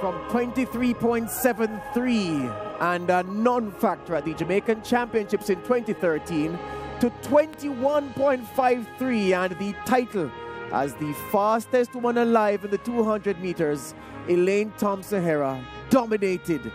from 23.73 and a non-factor at the Jamaican Championships in 2013 to 21.53, and the title as the fastest woman alive in the 200 meters, Elaine Thompson-Herah, dominated,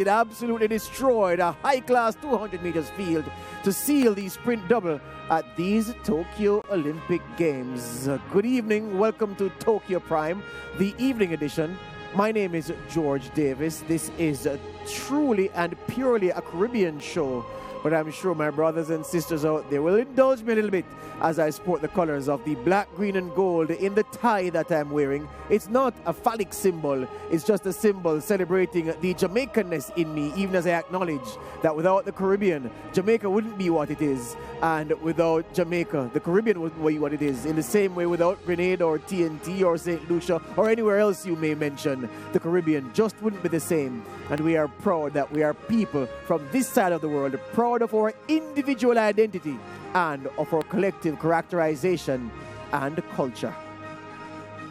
absolutely destroyed a high-class 200 meters field to seal the sprint double at these Tokyo Olympic Games. Good evening, welcome to Tokyo Prime, the evening edition. My name is George Davis. This is truly and purely a Caribbean show, but I'm sure my brothers and sisters out there will indulge me a little bit as I sport the colors of the black, green, and gold in the tie that I'm wearing. It's not a phallic symbol, it's just a symbol celebrating the Jamaicanness in me, even as I acknowledge that without the Caribbean, Jamaica wouldn't be what it is, and without Jamaica, the Caribbean wouldn't be what it is. In the same way, without Grenada or TNT or St. Lucia or anywhere else you may mention, the Caribbean just wouldn't be the same. And we are proud that we are people from this side of the world, proud of our individual identity and of our collective characterization and culture.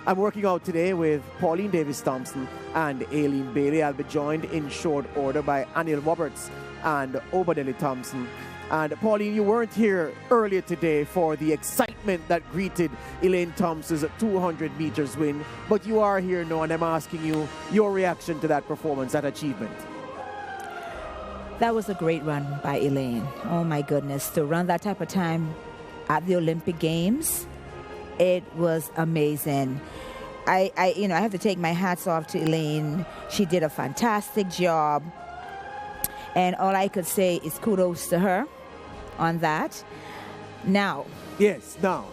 I'm working out today with Pauline Davis-Thompson and Aileen Bailey. I'll be joined in short order by Anil Roberts and Obadeli Thompson. And Pauline, you weren't here earlier today for the excitement that greeted Elaine Thompson's 200 meters win, but you are here now, and I'm asking you your reaction to that performance, that achievement. That was a great run by Elaine. Oh my goodness, to run that type of time at the Olympic Games, it was amazing. I have to take my hats off to Elaine. She did a fantastic job. And all I could say is kudos to her on that. Now. Yes, now.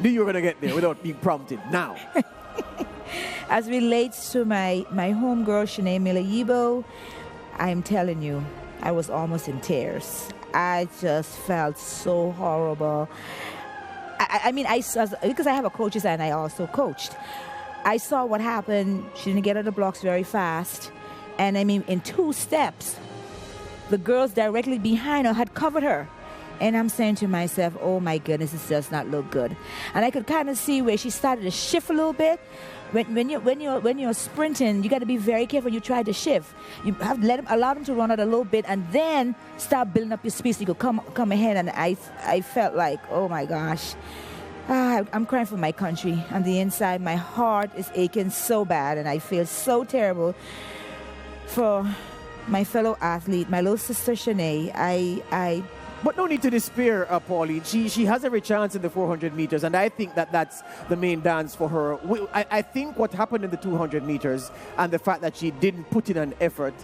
Knew you were going to get there without being prompted. Now. As relates to my homegirl, Shaunae Miller-Uibo, I'm telling you, I was almost in tears. I just felt so horrible. I mean, because I have a coach's eye and I also coached. I saw what happened. She didn't get out of the blocks very fast. And I mean, in 2 steps, the girls directly behind her had covered her. And I'm saying to myself, oh my goodness, this does not look good. And I could kind of see where she started to shift a little bit. When you're sprinting, you got to be very careful. You try to shift. You have to allow them to run out a little bit, and then start building up your speed so you could come ahead. And I felt like, oh my gosh, I'm crying for my country. On the inside, my heart is aching so bad, and I feel so terrible for my fellow athlete, my little sister Shaunae. But no need to despair, Pauline. She has every chance in the 400 meters, and I think that's the main dance for her. I think what happened in the 200 meters and the fact that she didn't put in an effort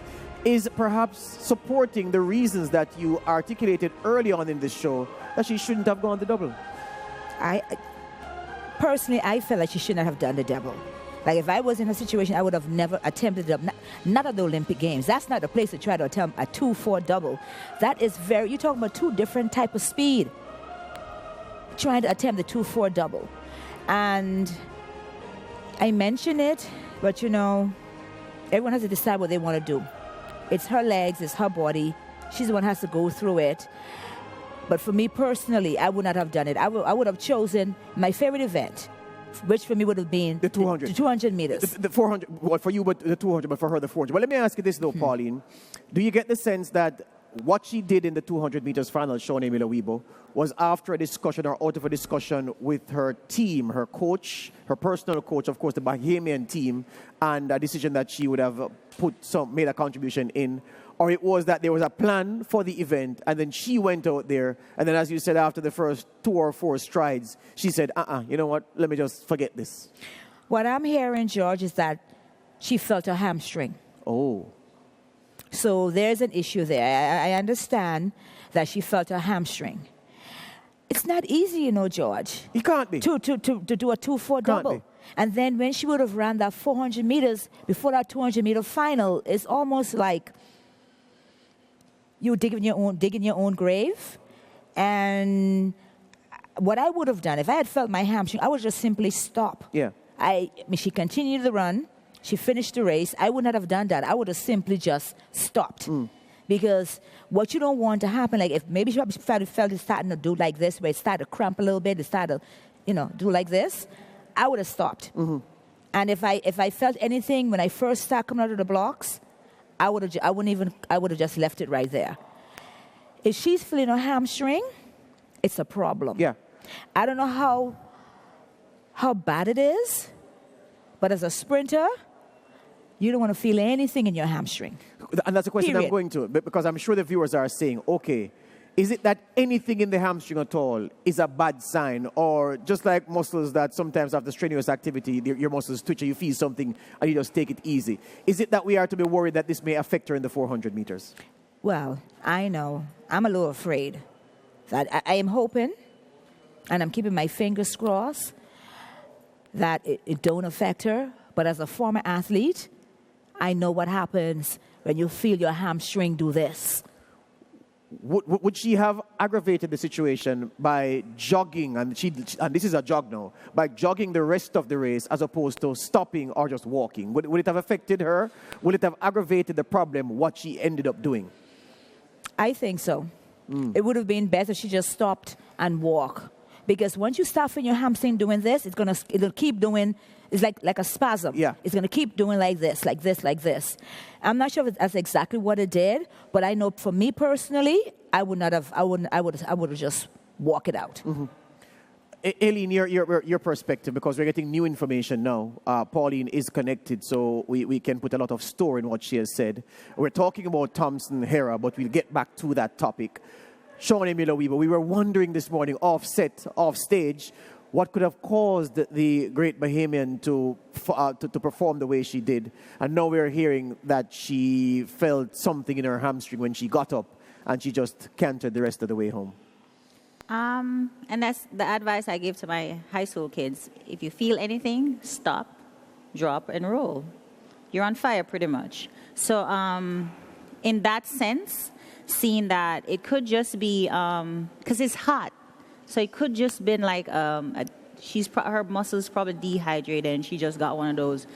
is perhaps supporting the reasons that you articulated early on in this show that she shouldn't have gone the double. Personally, I felt like she should not have done the double. Like, if I was in her situation, I would have never attempted it, not at the Olympic Games. That's not the place to try to attempt a 2-4 double. That is you're talking about 2 different type of speed, trying to attempt the 2-4 double. And I mention it, but everyone has to decide what they want to do. It's her legs, it's her body. She's the one who has to go through it. But for me personally, I would not have done it. I would have chosen my favorite event, which for me would have been the 200. The 200 meters. The 400, well, for you, but the 200, but for her, the 400. But let me ask you this, though, Pauline. Do you get the sense that what she did in the 200 meters final, Shaunae Miller-Uibo, was after a discussion or out of a discussion with her team, her coach, her personal coach, of course, the Bahamian team, and a decision that she would have made a contribution in? Or it was that there was a plan for the event, and then she went out there, and then, as you said, after the first 2 or 4 strides, she said, you know what, let me just forget this. What I'm hearing, George, is that she felt a hamstring. Oh. So there's an issue there. I understand that she felt a hamstring. It's not easy, George. It can't be. To do a 2-4 double. Be. And then when she would have ran that 400 meters before that 200-meter final, it's almost like you digging your own grave. And what I would have done, if I had felt my hamstring, I would just simply stop. Yeah. She continued the run. She finished the race. I would not have done that. I would have simply just stopped. Because what you don't want to happen, like if maybe she felt it starting to do like this, where it started to cramp a little bit, it started to, do like this, I would have stopped. And if I felt anything when I first started coming out of the blocks, I would have just left it right there. If she's feeling her hamstring, it's a problem. Yeah. I don't know how bad it is, but as a sprinter, you don't want to feel anything in your hamstring. And that's a question Period. I'm going to, because I'm sure the viewers are saying, okay, is it that anything in the hamstring at all is a bad sign? Or just like muscles that sometimes after strenuous activity, your muscles twitch and you feel something and you just take it easy? Is it that we are to be worried that this may affect her in the 400 meters? Well, I know. I'm a little afraid. That I am hoping, and I'm keeping my fingers crossed, that it don't affect her. But as a former athlete, I know what happens when you feel your hamstring do this. Would she have aggravated the situation by jogging, and this is a jog now, by jogging the rest of the race as opposed to stopping or just walking? Would it have affected her? Would it have aggravated the problem, what she ended up doing? I think so. It would have been better if she just stopped and walk. Because once you start feeling your hamstring doing this, it'll keep doing, it's like a spasm. Yeah. It's going to keep doing like this, like this, like this. I'm not sure if that's exactly what it did, but I know for me personally, I would have just walk it out. Mm-hmm. Elaine, your perspective, because we're getting new information now. Pauline is connected, so we can put a lot of store in what she has said. We're talking about Thompson-Herah, but we'll get back to that topic. Shaunae, Miller-Uibo, we were wondering this morning, off stage, what could have caused the great Bahamian to perform the way she did. And now we're hearing that she felt something in her hamstring when she got up, and she just cantered the rest of the way home. And that's the advice I give to my high school kids. If you feel anything, stop, drop, and roll. You're on fire pretty much. So in that sense, seeing that it could just be, because it's hot, so it could just been like her muscles probably dehydrated, and she just got one of those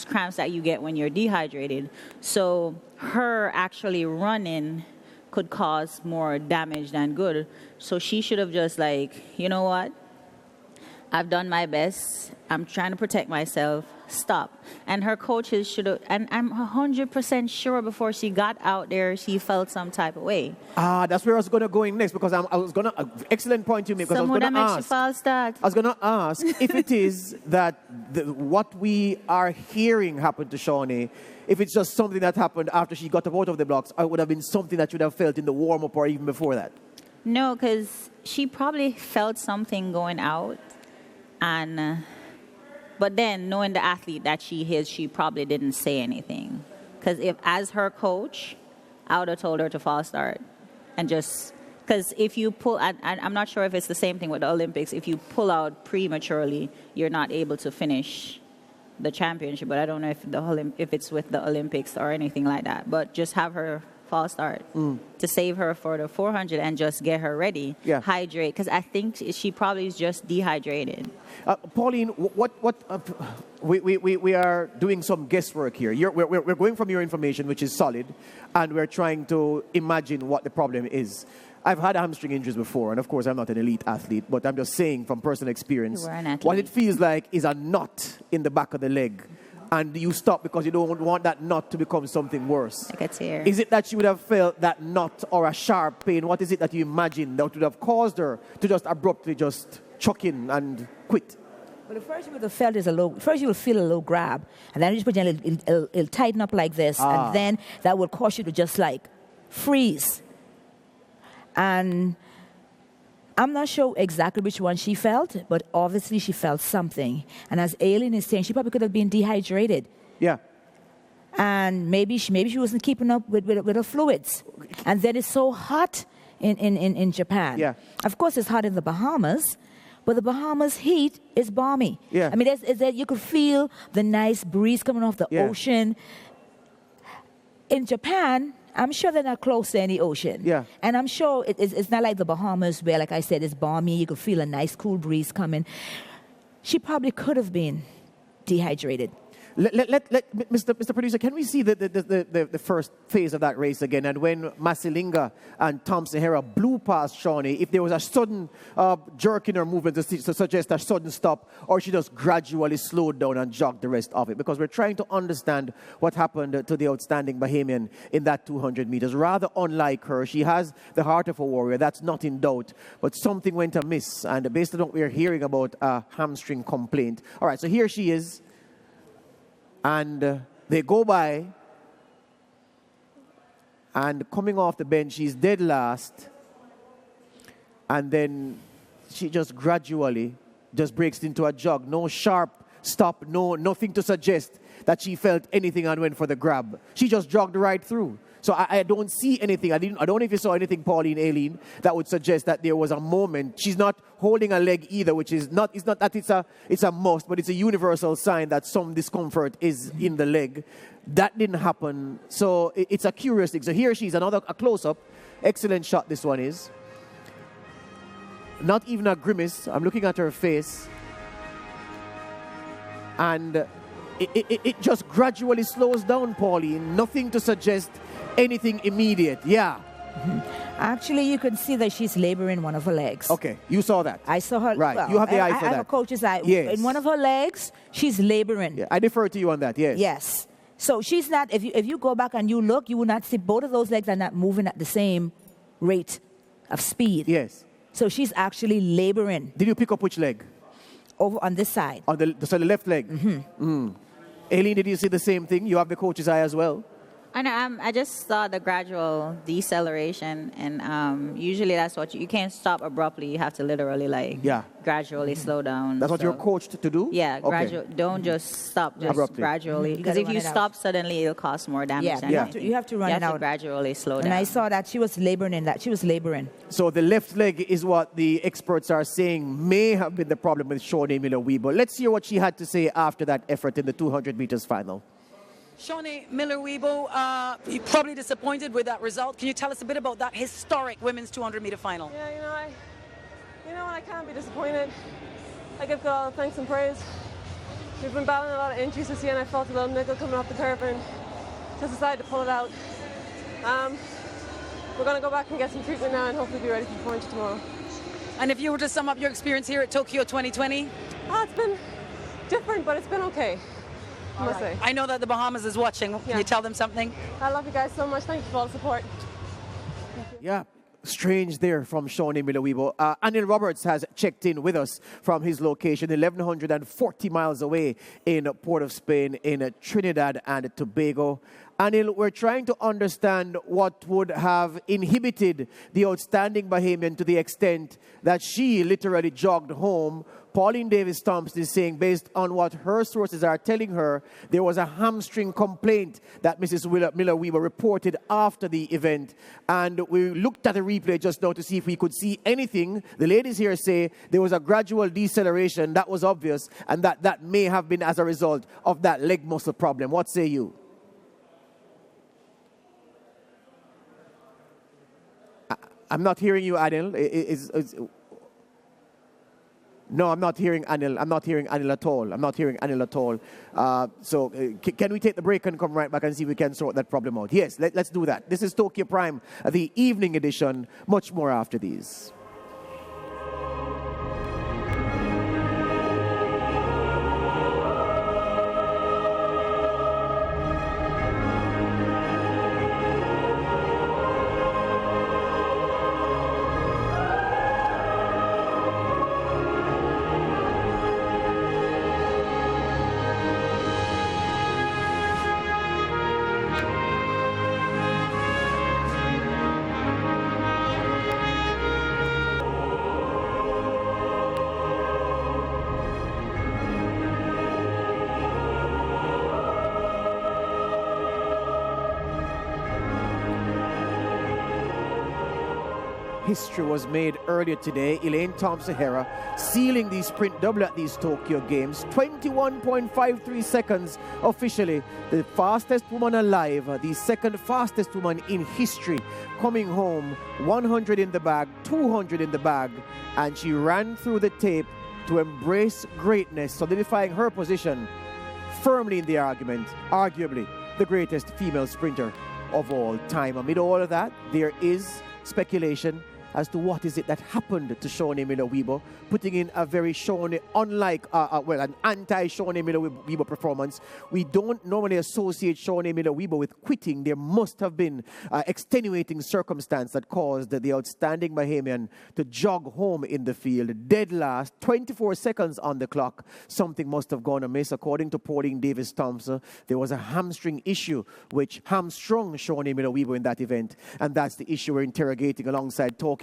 cramps that you get when you're dehydrated. So her actually running could cause more damage than good. So she should have just like, you know what? I've done my best. I'm trying to protect myself. Stop. And her coaches should have, and I'm 100% sure before she got out there, she felt some type of way. That's where I was going to go in next, because I was going to, excellent point you made, because I was going to ask. I was going to ask if it is that what we are hearing happened to Shaunae, if it's just something that happened after she got up out of the blocks, or it would have been something that you would have felt in the warm-up or even before that. No, because she probably felt something going out, and but then knowing the athlete that she is, she probably didn't say anything. Because if, as her coach, I would have told her to false start, and just because if you pull, I'm not sure if it's the same thing with the Olympics. If you pull out prematurely, you're not able to finish the championship. But I don't know if it's with the Olympics or anything like that. But just have her false start to save her for the 400 and just get her ready. Yeah. Hydrate, because I think she probably is just dehydrated. Pauline, we are doing some guesswork here. We're going from your information, which is solid, and we're trying to imagine what the problem is. I've had hamstring injuries before, and of course I'm not an elite athlete, but I'm just saying from personal experience, what it feels like is a knot in the back of the leg. And you stop because you don't want that knot to become something worse. Like a tear. Is it that she would have felt that knot or a sharp pain? What is it that you imagine that would have caused her to just abruptly just chuck in and quit? Well, the first you would have felt is first you will feel a little grab, and then you just put it'll tighten up like this, and then that will cause you to just like freeze. And I'm not sure exactly which one she felt, but obviously she felt something. And as Elaine is saying, she probably could have been dehydrated. Yeah. And maybe she wasn't keeping up with her fluids. And then it's so hot in Japan. Yeah. Of course, it's hot in the Bahamas, but the Bahamas heat is balmy. Yeah. I mean, you could feel the nice breeze coming off the ocean. In Japan, I'm sure they're not close to any ocean. Yeah. And I'm sure it's not like the Bahamas where, like I said, it's balmy. You could feel a nice cool breeze coming. She probably could have been dehydrated. Mr. Producer, can we see the first phase of that race again? And when Masilinga and Thompson-Herah blew past Shaunae, if there was a sudden jerk in her movement to suggest a sudden stop, or she just gradually slowed down and jogged the rest of it? Because we're trying to understand what happened to the outstanding Bahamian in that 200 meters. Rather unlike her, she has the heart of a warrior, that's not in doubt, but something went amiss, and based on what we're hearing about a hamstring complaint. All right, so here she is. And they go by, and coming off the bench, she's dead last. And then she just gradually just breaks into a jog. No sharp stop, nothing to suggest that she felt anything and went for the grab. She just jogged right through. So I don't see anything. I don't know if you saw anything, Pauline, Elaine, that would suggest that there was a moment. She's not holding a leg either, which is not, it's not that it's a must, but it's a universal sign that some discomfort is in the leg. That didn't happen. So it's a curious thing. So here she's a close-up. Excellent shot this one is. Not even a grimace. I'm looking at her face. And it just gradually slows down, Pauline. Nothing to suggest anything immediate. Yeah. Actually, you can see that she's laboring one of her legs. Okay, you saw that. I saw her. Right, well, you have the eye for that. I have a coach's eye. Yes. In one of her legs, she's laboring. Yeah, I defer to you on that, yes. Yes. So she's not, if you go back and you look, you will not see both of those legs are not moving at the same rate of speed. Yes. So she's actually laboring. Did you pick up which leg? Over on this side. On the left leg? Mm-hmm. Aileen, did you see the same thing? You have the coach's eye as well? I know. I just saw the gradual deceleration, and usually that's what you can't stop abruptly. You have to literally gradually slow down. That's what you're coached to do? Yeah, okay. Don't just stop, just abruptly. Gradually. Because if you stop suddenly, it'll cause more damage. You have to run it out. To gradually slow down. And I saw that she was laboring in that. She was laboring. So the left leg is what the experts are saying may have been the problem with Shaunae Miller-Uibo. Let's hear what she had to say after that effort in the 200 meters final. Shaunae Miller-Uibo, you're probably disappointed with that result. Can you tell us a bit about that historic women's 200-meter final? Yeah, I can't be disappointed. I give God all the thanks and praise. We've been battling a lot of injuries this year, and I felt a little nickel coming off the curve, and just decided to pull it out. We're going to go back and get some treatment now, and hopefully be ready for the point tomorrow. And if you were to sum up your experience here at Tokyo 2020? It's been different, but it's been okay. I know that the Bahamas is watching. Can you tell them something? I love you guys so much. Thank you for all the support. Yeah, strange there from Shaunae Miller-Uibo. Anil Roberts has checked in with us from his location, 1,140 miles away in Port of Spain in Trinidad and Tobago. Anil, we're trying to understand what would have inhibited the outstanding Bahamian to the extent that she literally jogged home. Pauline Davis-Thompson is saying, based on what her sources are telling her, there was a hamstring complaint that Mrs. Miller-Uibo reported after the event. And we looked at the replay just now to see if we could see anything. The ladies here say there was a gradual deceleration. That was obvious. And that may have been as a result of that leg muscle problem. What say you? I'm not hearing you, Anil. No, I'm not hearing Anil. I'm not hearing Anil at all. I'm not hearing Anil at all. So can we take the break and come right back and see if we can sort that problem out? Yes, let's do that. This is Tokyo Prime, the evening edition. Much more after these. History was made earlier today. Elaine Thompson-Herah sealing the sprint double at these Tokyo Games. 21.53 seconds officially. The fastest woman alive, the second fastest woman in history, coming home. 100 in the bag, 200 in the bag, and she ran through the tape to embrace greatness, solidifying her position firmly in the argument, arguably the greatest female sprinter of all time. Amid all of that, there is speculation as to what is it that happened to Shaunae Miller-Uibo, putting in a very Shaunae, unlike, an anti-Shaunae Miller-Uibo performance. We don't normally associate Shaunae Miller-Uibo with quitting. There must have been extenuating circumstance that caused the outstanding Bahamian to jog home in the field. Dead last, 24 seconds on the clock. Something must have gone amiss. According to Pauline Davis-Thompson, there was a hamstring issue which hamstrung Shaunae Miller-Uibo in that event. And that's the issue we're interrogating alongside talking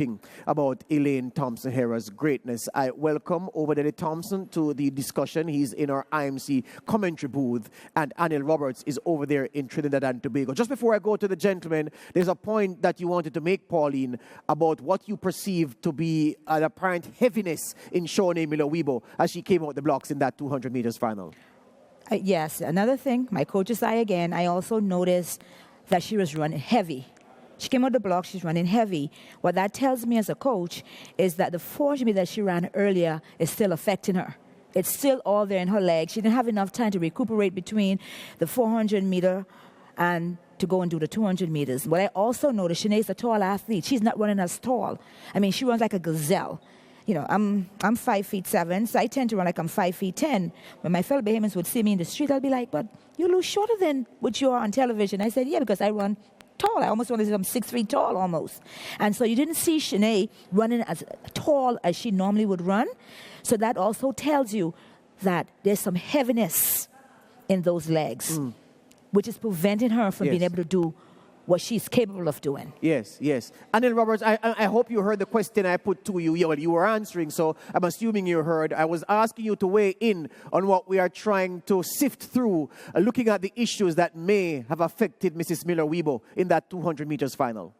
about Elaine Thompson-Herah's greatness. I welcome Obadiah Thompson to the discussion. He's in our IMC commentary booth, and Anil Roberts is over there in Trinidad and Tobago. Just before I go to the gentlemen, there's a point that you wanted to make, Pauline, about what you perceive to be an apparent heaviness in Shaunae Miller-Uibo as she came out the blocks in that 200 meters final. Yes, another thing, my coach's eye again, I also noticed that she was running heavy. She came out the block, she's running heavy. What that tells me as a coach is that the 400 meter that she ran earlier is still affecting her. It's still all there in her legs. She didn't have enough time to recuperate between the 400 meter and to go and do the 200 meters. What I also noticed, Shaunae's a tall athlete. She's not running as tall. I mean, she runs like a gazelle. You know, I'm 5'7", so I tend to run like I'm 5'10". When my fellow Bahamians would see me in the street, I'd be like, but you look shorter than what you are on television. I said, yeah, because I run tall. I almost wanted to say I'm 6 feet tall almost. And so you didn't see Shaunae running as tall as she normally would run. So that also tells you that there's some heaviness in those legs, which is preventing her from being able to do what she's capable of doing. Yes, yes. And then, Roberts, I hope you heard the question I put to you. Yeah, well, you were answering, so I'm assuming you heard. I was asking you to weigh in on what we are trying to sift through, looking at the issues that may have affected Mrs. Miller-Uibo in that 200 meters final.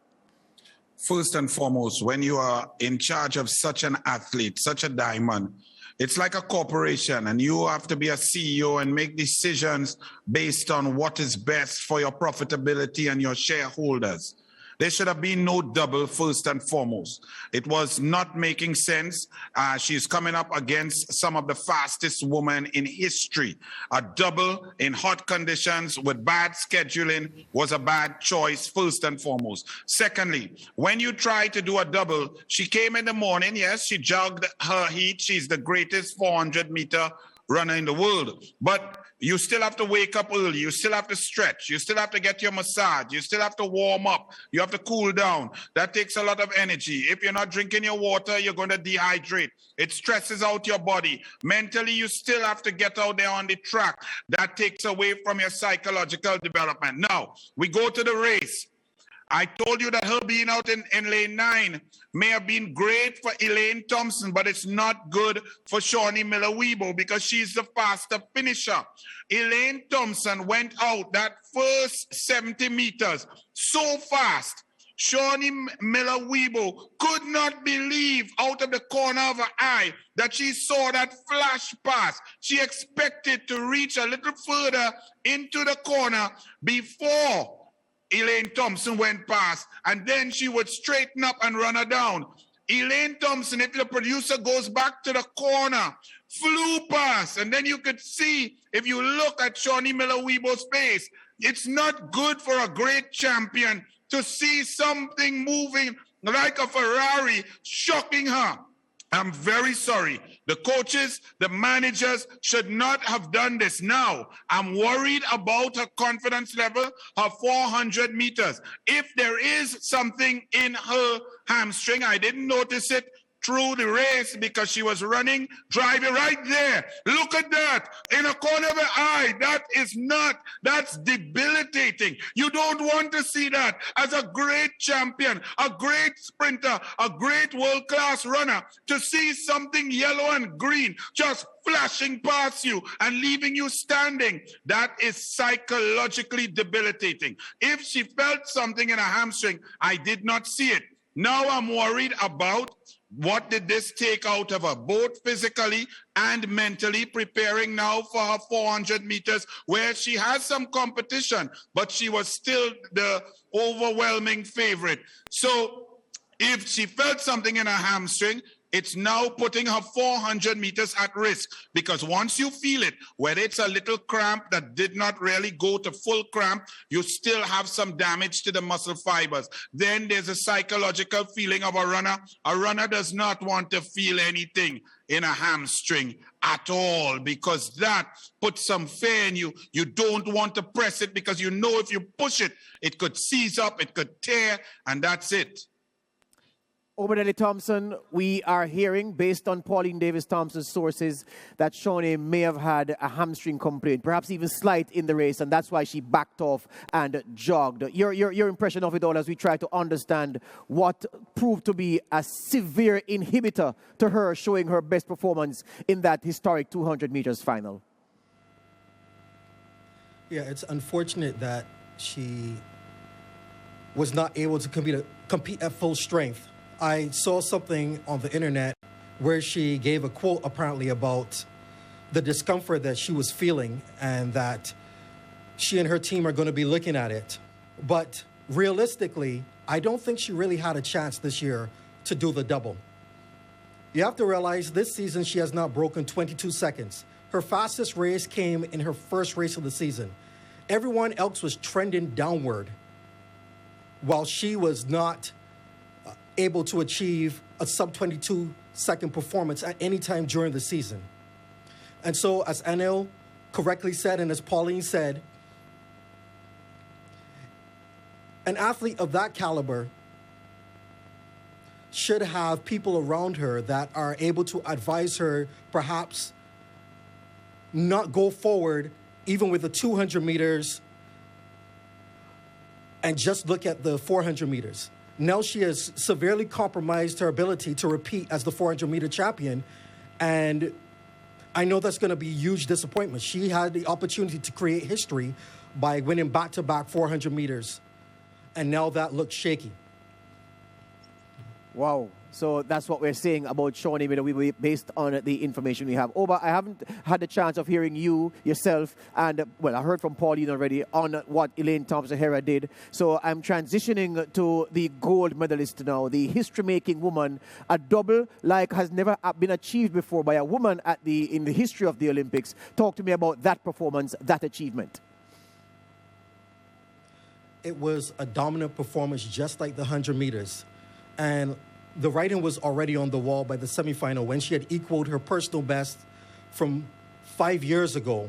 First and foremost, when you are in charge of such an athlete, such a diamond, it's like a corporation, and you have to be a CEO and make decisions based on what is best for your profitability and your shareholders. There should have been no double, first and foremost. It was not making sense. She's coming up against some of the fastest women in history. A double in hot conditions with bad scheduling was a bad choice, first and foremost. Secondly, when you try to do a double, she came in the morning, yes, she jogged her heat. She's the greatest 400-meter runner in the world. But you still have to wake up early. You still have to stretch. You still have to get your massage. You still have to warm up. You have to cool down. That takes a lot of energy. If you're not drinking your water, you're going to dehydrate. It stresses out your body. Mentally, you still have to get out there on the track. That takes away from your psychological development. Now, we go to the race. I told you that her being out in lane 9 may have been great for Elaine Thompson, but it's not good for Shaunae Miller-Uibo because she's the faster finisher. Elaine Thompson went out that first 70 meters so fast. Shaunae Miller-Uibo could not believe out of the corner of her eye that she saw that flash pass. She expected to reach a little further into the corner before Elaine Thompson went past, and then she would straighten up and run her down. Elaine Thompson, if the producer goes back to the corner, flew past, and then you could see, if you look at Shaunae Miller-Uibo's face, it's not good for a great champion to see something moving like a Ferrari shocking her. I'm very sorry. The coaches, the managers should not have done this. Now, I'm worried about her confidence level, her 400 meters. If there is something in her hamstring, I didn't notice it through the race because she was running, driving right there. Look at that in a corner of the eye. That's debilitating. You don't want to see that as a great champion, a great sprinter, a great world-class runner, to see something yellow and green just flashing past you and leaving you standing. That is psychologically debilitating. If she felt something in her hamstring, I did not see it. Now I'm worried about what did this take out of her, both physically and mentally, preparing now for her 400 meters, where she has some competition, but she was still the overwhelming favorite. So if she felt something in her hamstring, It's now putting her 400 meters at risk, because once you feel it, whether it's a little cramp that did not really go to full cramp, you still have some damage to the muscle fibers. Then there's a psychological feeling of a runner. A runner does not want to feel anything in a hamstring at all, because that puts some fear in you. You don't want to press it because you know if you push it, it could seize up, it could tear, and that's it. Obadeli Thompson, we are hearing, based on Pauline Davis-Thompson's sources, that Shaunae may have had a hamstring complaint, perhaps even slight in the race, and that's why she backed off and jogged. Your impression of it all as we try to understand what proved to be a severe inhibitor to her showing her best performance in that historic 200 meters final. Yeah, it's unfortunate that she was not able to compete at full strength. I saw something on the internet where she gave a quote apparently about the discomfort that she was feeling and that she and her team are going to be looking at it. But realistically, I don't think she really had a chance this year to do the double. You have to realize this season she has not broken 22 seconds. Her fastest race came in her first race of the season. Everyone else was trending downward while she was not able to achieve a sub-22 second performance at any time during the season. And so, as Anil correctly said, and as Pauline said, an athlete of that caliber should have people around her that are able to advise her, perhaps not go forward even with the 200 meters and just look at the 400 meters. Now she has severely compromised her ability to repeat as the 400-meter champion, and I know that's going to be a huge disappointment. She had the opportunity to create history by winning back-to-back 400 meters, and now that looks shaky. Wow. So that's what we're saying about Shaunae Miller-Uibo based on the information we have. Oba, I haven't had the chance of hearing you yourself, and well, I heard from Pauline already on what Elaine Thompson-Herah did. So I'm transitioning to the gold medalist now, the history-making woman, a double like has never been achieved before by a woman in the history of the Olympics. Talk to me about that performance, that achievement. It was a dominant performance, just like the 100 meters. And the writing was already on the wall by the semifinal when she had equaled her personal best from 5 years ago.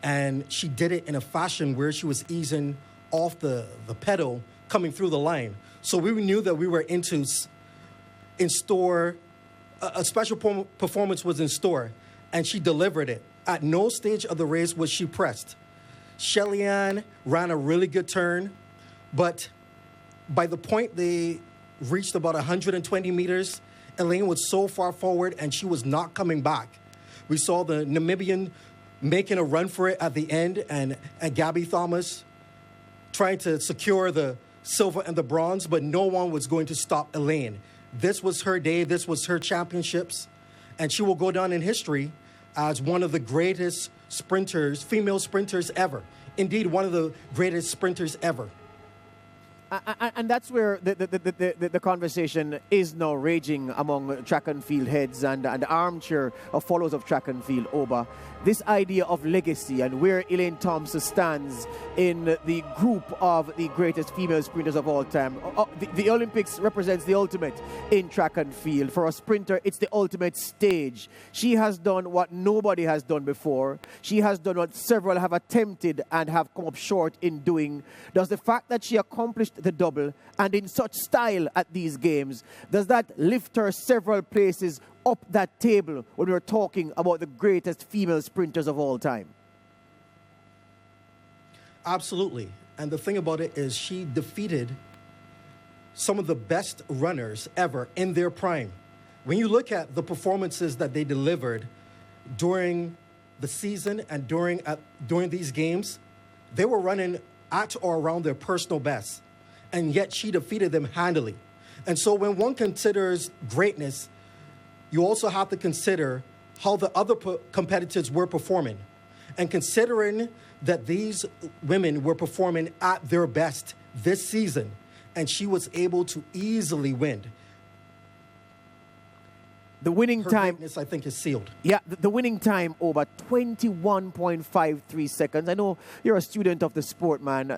And she did it in a fashion where she was easing off the pedal coming through the line. So we knew that we were in store. A special performance was in store, and she delivered it. At no stage of the race was she pressed. Shelly-Ann ran a really good turn, but by the point they reached about 120 meters, Elaine was so far forward and she was not coming back. We saw the Namibian making a run for it at the end, and Gabby Thomas trying to secure the silver and the bronze, but no one was going to stop Elaine. This was her day, this was her championships, and she will go down in history as one of the greatest sprinters, female sprinters ever. Indeed, one of the greatest sprinters ever. And that's where the conversation is now raging among track and field heads and armchair followers of track and field, Oba. This idea of legacy and where Elaine Thompson stands in the group of the greatest female sprinters of all time. The Olympics represents the ultimate in track and field. For a sprinter, it's the ultimate stage. She has done what nobody has done before. She has done what several have attempted and have come up short in doing. Does the fact that she accomplished the double and in such style at these games, does that lift her several places up that table when we're talking about the greatest female sprinters of all time? Absolutely. And the thing about it is she defeated some of the best runners ever in their prime. When you look at the performances that they delivered during the season and during these games, they were running at or around their personal best. And yet she defeated them handily. And so when one considers greatness, you also have to consider how the other competitors were performing. And considering that these women were performing at their best this season, and she was able to easily win. The winning her time, greatness, I think, is sealed. yeah, the winning time over 21.53 seconds. I know you're a student of the sport, man.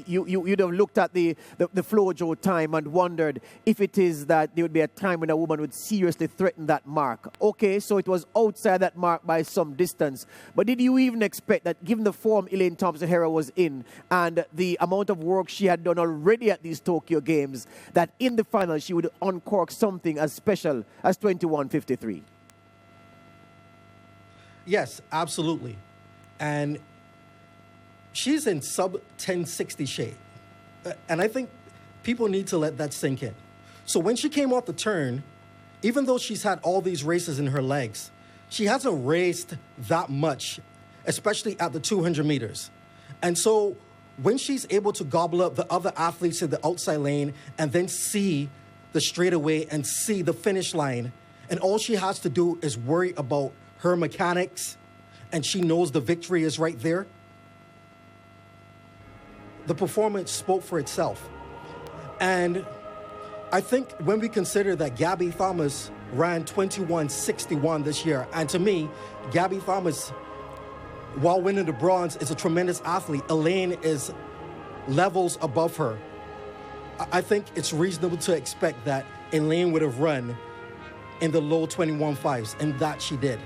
You'd have looked at the FloJo time and wondered if it is that there would be a time when a woman would seriously threaten that mark. Okay, so it was outside that mark by some distance. But did you even expect that, given the form Elaine Thompson-Herah was in and the amount of work she had done already at these Tokyo Games, that in the final she would uncork something as special as 21.53? Yes, absolutely. And she's in sub 1060 shape. And I think people need to let that sink in. So when she came off the turn, even though she's had all these races in her legs, she hasn't raced that much, especially at the 200 meters. And so when she's able to gobble up the other athletes in the outside lane and then see the straightaway and see the finish line, and all she has to do is worry about her mechanics, and she knows the victory is right there, the performance spoke for itself. And I think when we consider that Gabby Thomas ran 21.61 this year, and to me, Gabby Thomas, while winning the bronze, is a tremendous athlete. Elaine is levels above her. I think it's reasonable to expect that Elaine would have run in the low 21.5s, and that she did.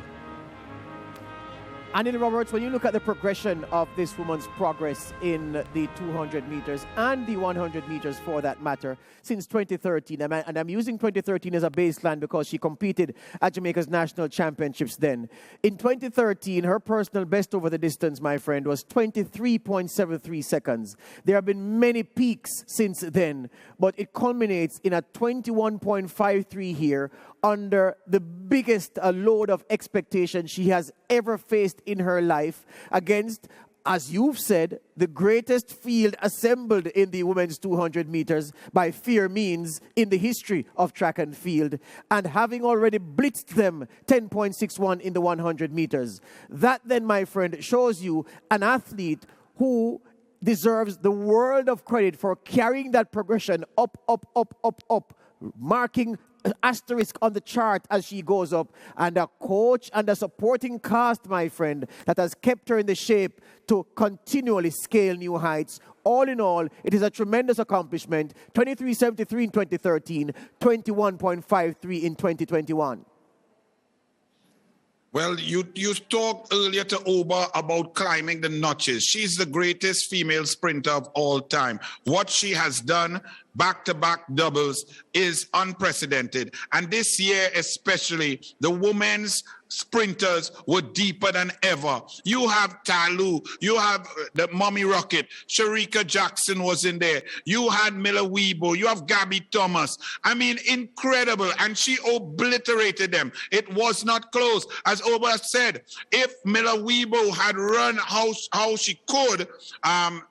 And Roberts, when you look at the progression of this woman's progress in the 200 meters and the 100 meters for that matter since 2013, and I'm using 2013 as a baseline because she competed at Jamaica's national championships then. In 2013, her personal best over the distance, my friend, was 23.73 seconds. There have been many peaks since then, but it culminates in a 21.53 here under the biggest load of expectation she has ever faced in her life against, as you've said, the greatest field assembled in the women's 200 meters by fair means in the history of track and field, and having already blitzed them 10.61 in the 100 meters. That then, my friend, shows you an athlete who deserves the world of credit for carrying that progression up, marking asterisk on the chart as she goes up, and a coach and a supporting cast, my friend, that has kept her in the shape to continually scale new heights. All in all, it is a tremendous accomplishment. 23.73 in 2013, 21.53 in 2021. Well, you talked earlier to Oba about climbing the notches. She's the greatest female sprinter of all time. What she has done, back-to-back doubles, is unprecedented. And this year especially, the women's sprinters were deeper than ever. You have Talu, you have the Mommy Rocket, Sharika Jackson was in there, you had Miller-Uibo, you have Gabby Thomas. I mean, incredible. And she obliterated them. It was not close. As Oba said, if Miller-Uibo had run how she could and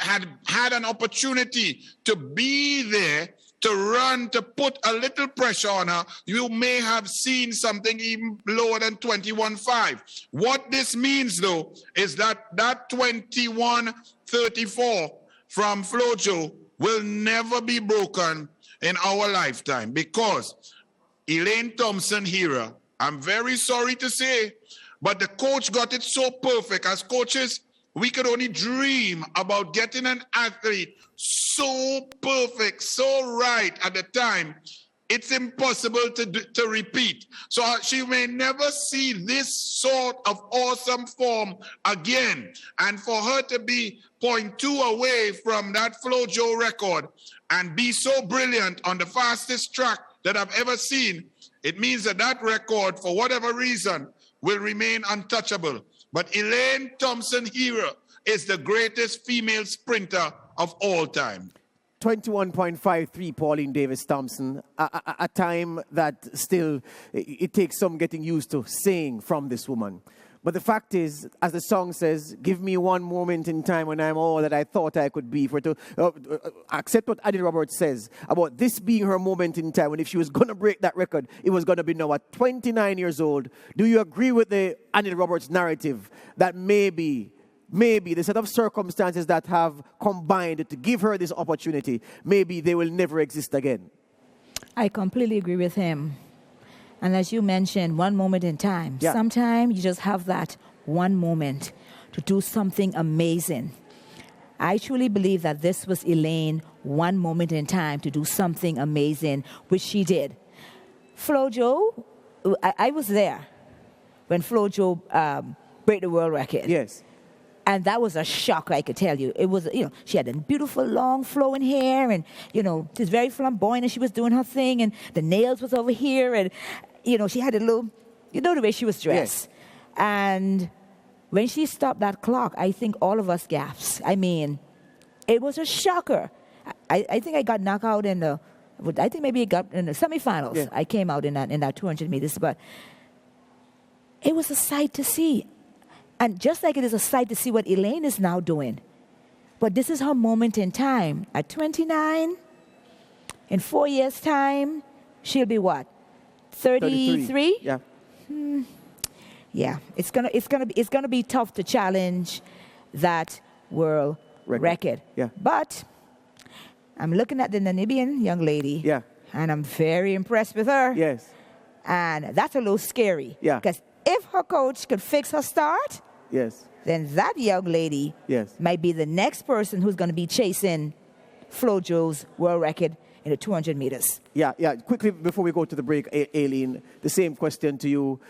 had an opportunity to be there, to run, to put a little pressure on her, you may have seen something even lower than 21.5. What this means, though, is that 21.34 from FloJo will never be broken in our lifetime, because Elaine Thompson-Herah, I'm very sorry to say, but the coach got it so perfect. As coaches, we could only dream about getting an athlete so perfect, so right at the time. It's impossible to repeat. So she may never see this sort of awesome form again. And for her to be 0.2 away from that FloJo record and be so brilliant on the fastest track that I've ever seen, it means that record, for whatever reason, will remain untouchable. But Elaine Thompson-Herah is the greatest female sprinter of all time. 21.53, Pauline Davis-Thompson, a time that still it takes some getting used to saying from this woman. But the fact is, as the song says, give me one moment in time when I'm all that I thought I could be. For to accept what Addie Roberts says about this being her moment in time, when if she was going to break that record, it was going to be now at 29 years old. Do you agree with the Addie Roberts narrative that maybe the set of circumstances that have combined to give her this opportunity, maybe they will never exist again? I completely agree with him. And as you mentioned, one moment in time. Yeah. Sometimes you just have that one moment to do something amazing. I truly believe that this was Elaine, one moment in time to do something amazing, which she did. Flojo, I was there when Flojo break the world record. Yes. And that was a shock, I could tell you. It was, she had a beautiful, long, flowing hair, and, she's very flamboyant, and she was doing her thing, and the nails was over here, and, she had a little, the way she was dressed. Yes. And when she stopped that clock, I think all of us gasped. I mean, it was a shocker. I think I got knocked out in the semifinals. Yeah. I came out in that 200 meters, but it was a sight to see. And just like it is a sight to see what Elaine is now doing. But this is her moment in time. At 29, in 4 years' time, she'll be what? 33? Yeah. Yeah, it's gonna be tough to challenge that world record. Yeah. But I'm looking at the Namibian young lady. Yeah. And I'm very impressed with her. Yes. And that's a little scary. Yeah. Because if her coach could fix her start, Yes. then that young lady Yes. might be the next person who's going to be chasing Flojo's world record in the 200 meters. Yeah. Quickly, before we go to the break, Aileen, the same question to you.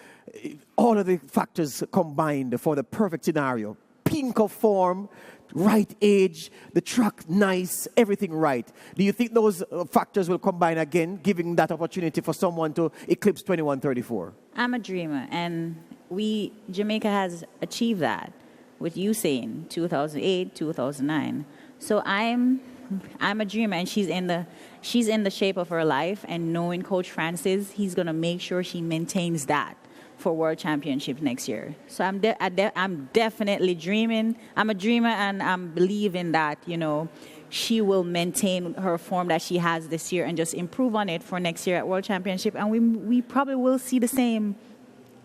All of the factors combined for the perfect scenario. Pink of form, right age, the track nice, everything right. Do you think those factors will combine again, giving that opportunity for someone to eclipse 21:34? I'm a dreamer, and Jamaica has achieved that with Usain, 2008, 2009. So I'm a dreamer, and she's in the shape of her life, and knowing Coach Francis, he's gonna make sure she maintains that for World Championship next year. So I'm definitely dreaming. I'm a dreamer, and I'm believing that she will maintain her form that she has this year and just improve on it for next year at World Championship, and we probably will see the same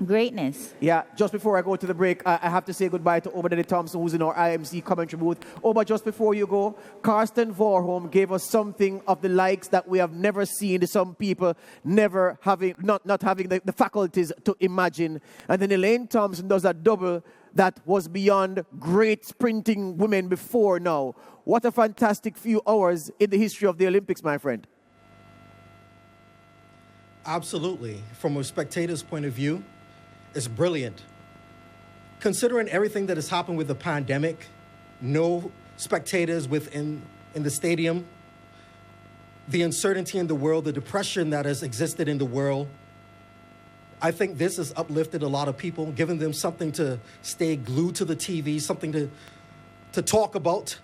greatness. Yeah, just before I go to the break, I have to say goodbye to Obadiah Thompson, who's in our IMC commentary booth. Oba, just before you go, Karsten Vorholm gave us something of the likes that we have never seen, some people never having, not having the faculties to imagine. And then Elaine Thompson does a double that was beyond great sprinting women before now. What a fantastic few hours in the history of the Olympics, my friend. Absolutely. From a spectator's point of view, it's brilliant. Considering everything that has happened with the pandemic, no spectators within the stadium, the uncertainty in the world, the depression that has existed in the world, I think this has uplifted a lot of people, given them something to stay glued to the TV, something to talk about,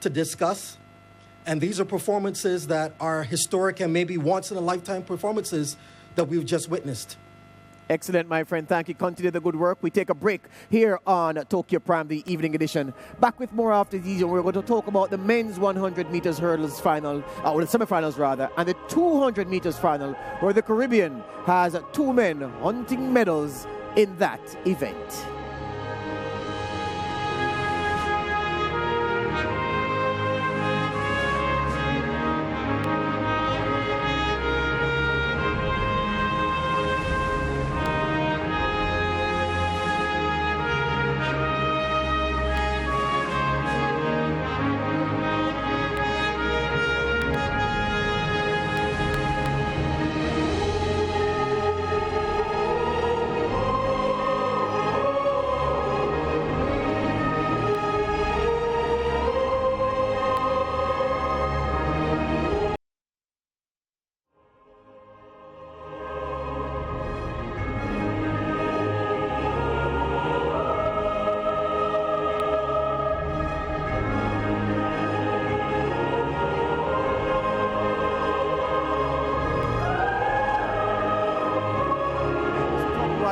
to discuss. And these are performances that are historic and maybe once-in-a-lifetime performances that we've just witnessed. Excellent, my friend. Thank you. Continue the good work. We take a break here on Tokyo Prime, the evening edition. Back with more after these. We're going to talk about the men's 100 meters hurdles final, or the semifinals rather, and the 200 meters final, where the Caribbean has two men hunting medals in that event.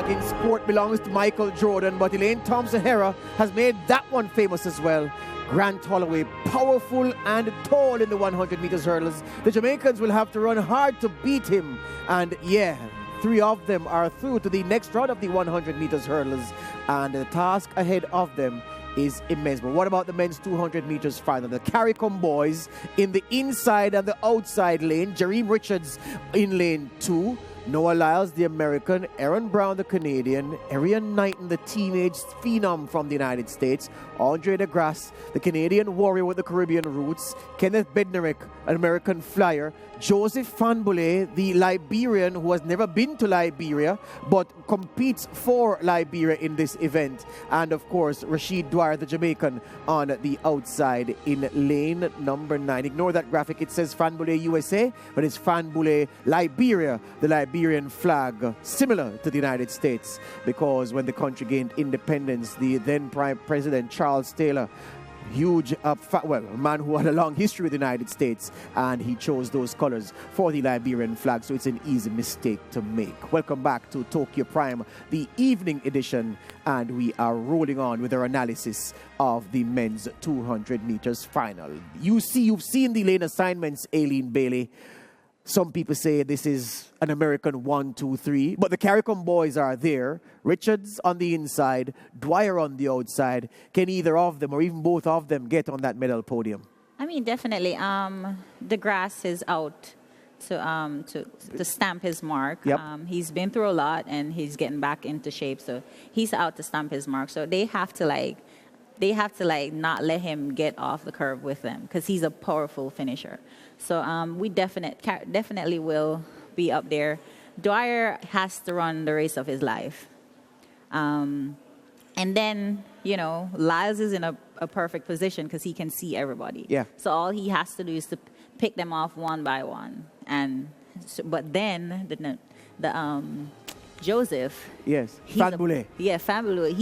In sport belongs to Michael Jordan, but Elaine Thompson-Herah has made that one famous as well. Grant Holloway, powerful and tall in the 100 meters hurdles. The Jamaicans will have to run hard to beat him. And yeah, three of them are through to the next round of the 100 meters hurdles. And the task ahead of them is immense. But what about the men's 200 meters final? The CARICOM boys in the inside and the outside lane. Jareem Richards in lane 2. Noah Lyles, the American, Aaron Brown, the Canadian, Arian Knighton, the teenage phenom from the United States, Andre DeGrasse, the Canadian warrior with the Caribbean roots, Kenneth Bednarik, an American flyer, Joseph Fanbule, the Liberian who has never been to Liberia but competes for Liberia in this event, and of course Rashid Dwyer, the Jamaican, on the outside in lane number 9. Ignore that graphic, it says Fanbule USA, but it's Fanbule Liberia, the Liberian flag, similar to the United States, because when the country gained independence, the then Prime President Charles Taylor, huge, a man who had a long history with the United States, and he chose those colors for the Liberian flag, so it's an easy mistake to make. Welcome back to Tokyo Prime, the evening edition, and we are rolling on with our analysis of the men's 200 meters final. You've seen the lane assignments, Aileen Bailey. Some people say this is an American 1, 2, 3, but the CARICOM boys are there. Richards on the inside, Dwyer on the outside. Can either of them or even both of them get on that medal podium? I mean, definitely. DeGrasse is out to stamp his mark. Yep. He's been through a lot and he's getting back into shape, so he's out to stamp his mark. So they have to not let him get off the curve with them, because he's a powerful finisher. So we definitely will be up there. Dwyer has to run the race of his life. And then, Lyles is in a perfect position because he can see everybody. Yeah. So all he has to do is to pick them off one by one. But then the Joseph. Yes. Fanbule. Fanbule.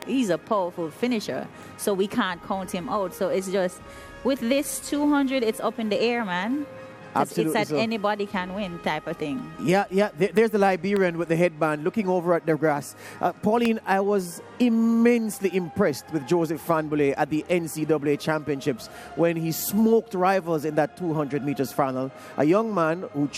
He's a powerful finisher. So we can't count him out. So it's just, with this 200, it's up in the air, man. Absolutely. It's that anybody can win type of thing. Yeah. There's the Liberian with the headband looking over at the grass. Pauline, I was immensely impressed with Joseph Fanbule at the NCAA Championships when he smoked rivals in that 200 meters final. A young man who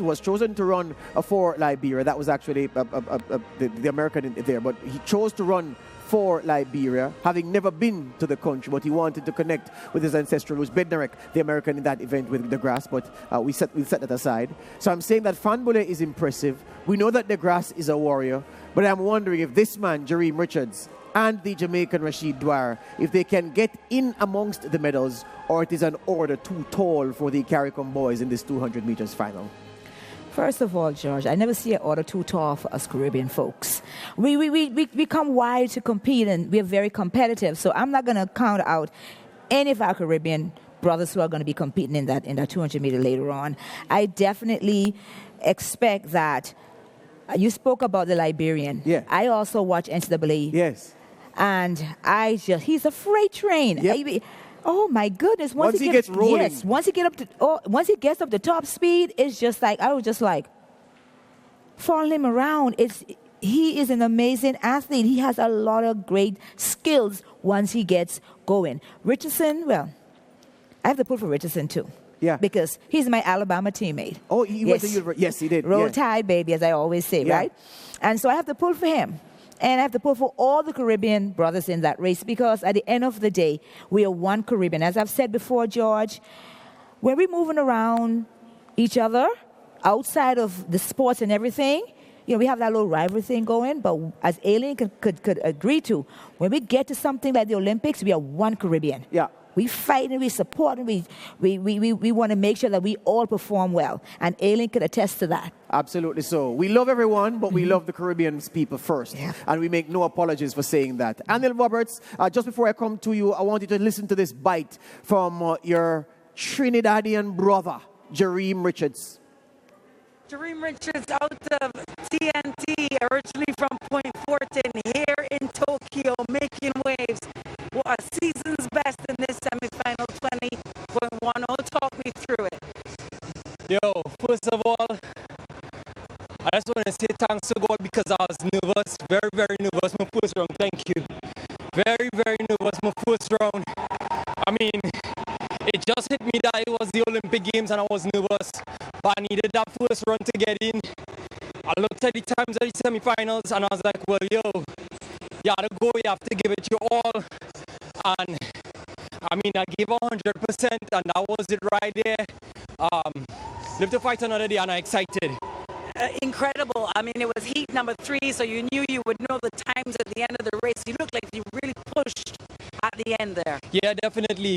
was chosen to run for Liberia. That was actually the American there, but he chose to run for Liberia, having never been to the country, but he wanted to connect with his ancestral roots. Bednarik, the American in that event with DeGrasse, but we set that aside. So I'm saying that Fanbule is impressive. We know that DeGrasse is a warrior, but I'm wondering if this man, Jareem Richards, and the Jamaican Rashid Dwyer, if they can get in amongst the medals, or it is an order too tall for the CARICOM boys in this 200 meters final. First of all, George, I never see an order too tall for us Caribbean folks. We come wide to compete, and we're very competitive. So I'm not going to count out any of our Caribbean brothers who are going to be competing in that 200 meter later on. I definitely expect that. You spoke about the Liberian. Yeah. I also watch NCAA. Yes. And he's a freight train. Yep. Oh my goodness! Once he gets rolling, yes. Once he gets up to top speed, it's just like I was just like following him around. He is an amazing athlete. He has a lot of great skills once he gets going. Richardson, well, I have to pull for Richardson too. Yeah. Because he's my Alabama teammate. Oh, he went to university. Yes, he did. Roll Tide, baby, as I always say, right? And so I have to pull for him. And I have to pull for all the Caribbean brothers in that race, because at the end of the day, we are one Caribbean. As I've said before, George, when we're moving around each other outside of the sports and everything, we have that little rivalry thing going. But as Elaine could agree to, when we get to something like the Olympics, we are one Caribbean. Yeah. We fight and we support and we want to make sure that we all perform well. And Aileen could attest to that. Absolutely so. We love everyone, but we love the Caribbean people first. Yeah. And we make no apologies for saying that. Anil Roberts, just before I come to you, I want you to listen to this bite from your Trinidadian brother, Jareem Richards. Jareem Richards out of TNT, originally from Point Fortin, here in Tokyo, making waves. What a season's best in this semi-final 20.10. Talk me through it. Yo, first of all, I just want to say thanks to God, because I was nervous, very, very nervous my first round. Thank you. Very, very nervous my first round. I mean, it just hit me that it was the Olympic Games and I was nervous, but I needed that first run to get in. I looked at the times of the semi-finals and I was like, well, yo, you gotta go, you have to give it your all. And I mean, I gave 100% and that was it right there. Live to fight another day and I'm excited. incredible. I mean, it was heat number 3, so you knew you would know the times at the end of the race. You looked like you really pushed at the end there. Yeah, definitely.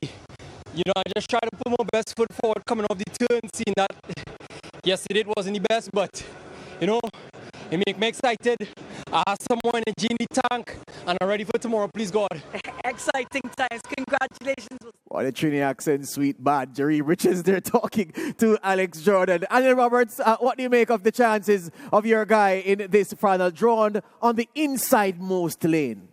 You know, I just try to put my best foot forward coming off the turn, seeing that yesterday it wasn't the best, but, you know, it makes me excited. I have some more energy in the tank, and I'm ready for tomorrow, please God. Exciting times. Congratulations. What a Trini accent, sweet bad. Jerry Richards there talking to Alex Jordan. Alan Roberts, what do you make of the chances of your guy in this final, drawn on the inside most lane?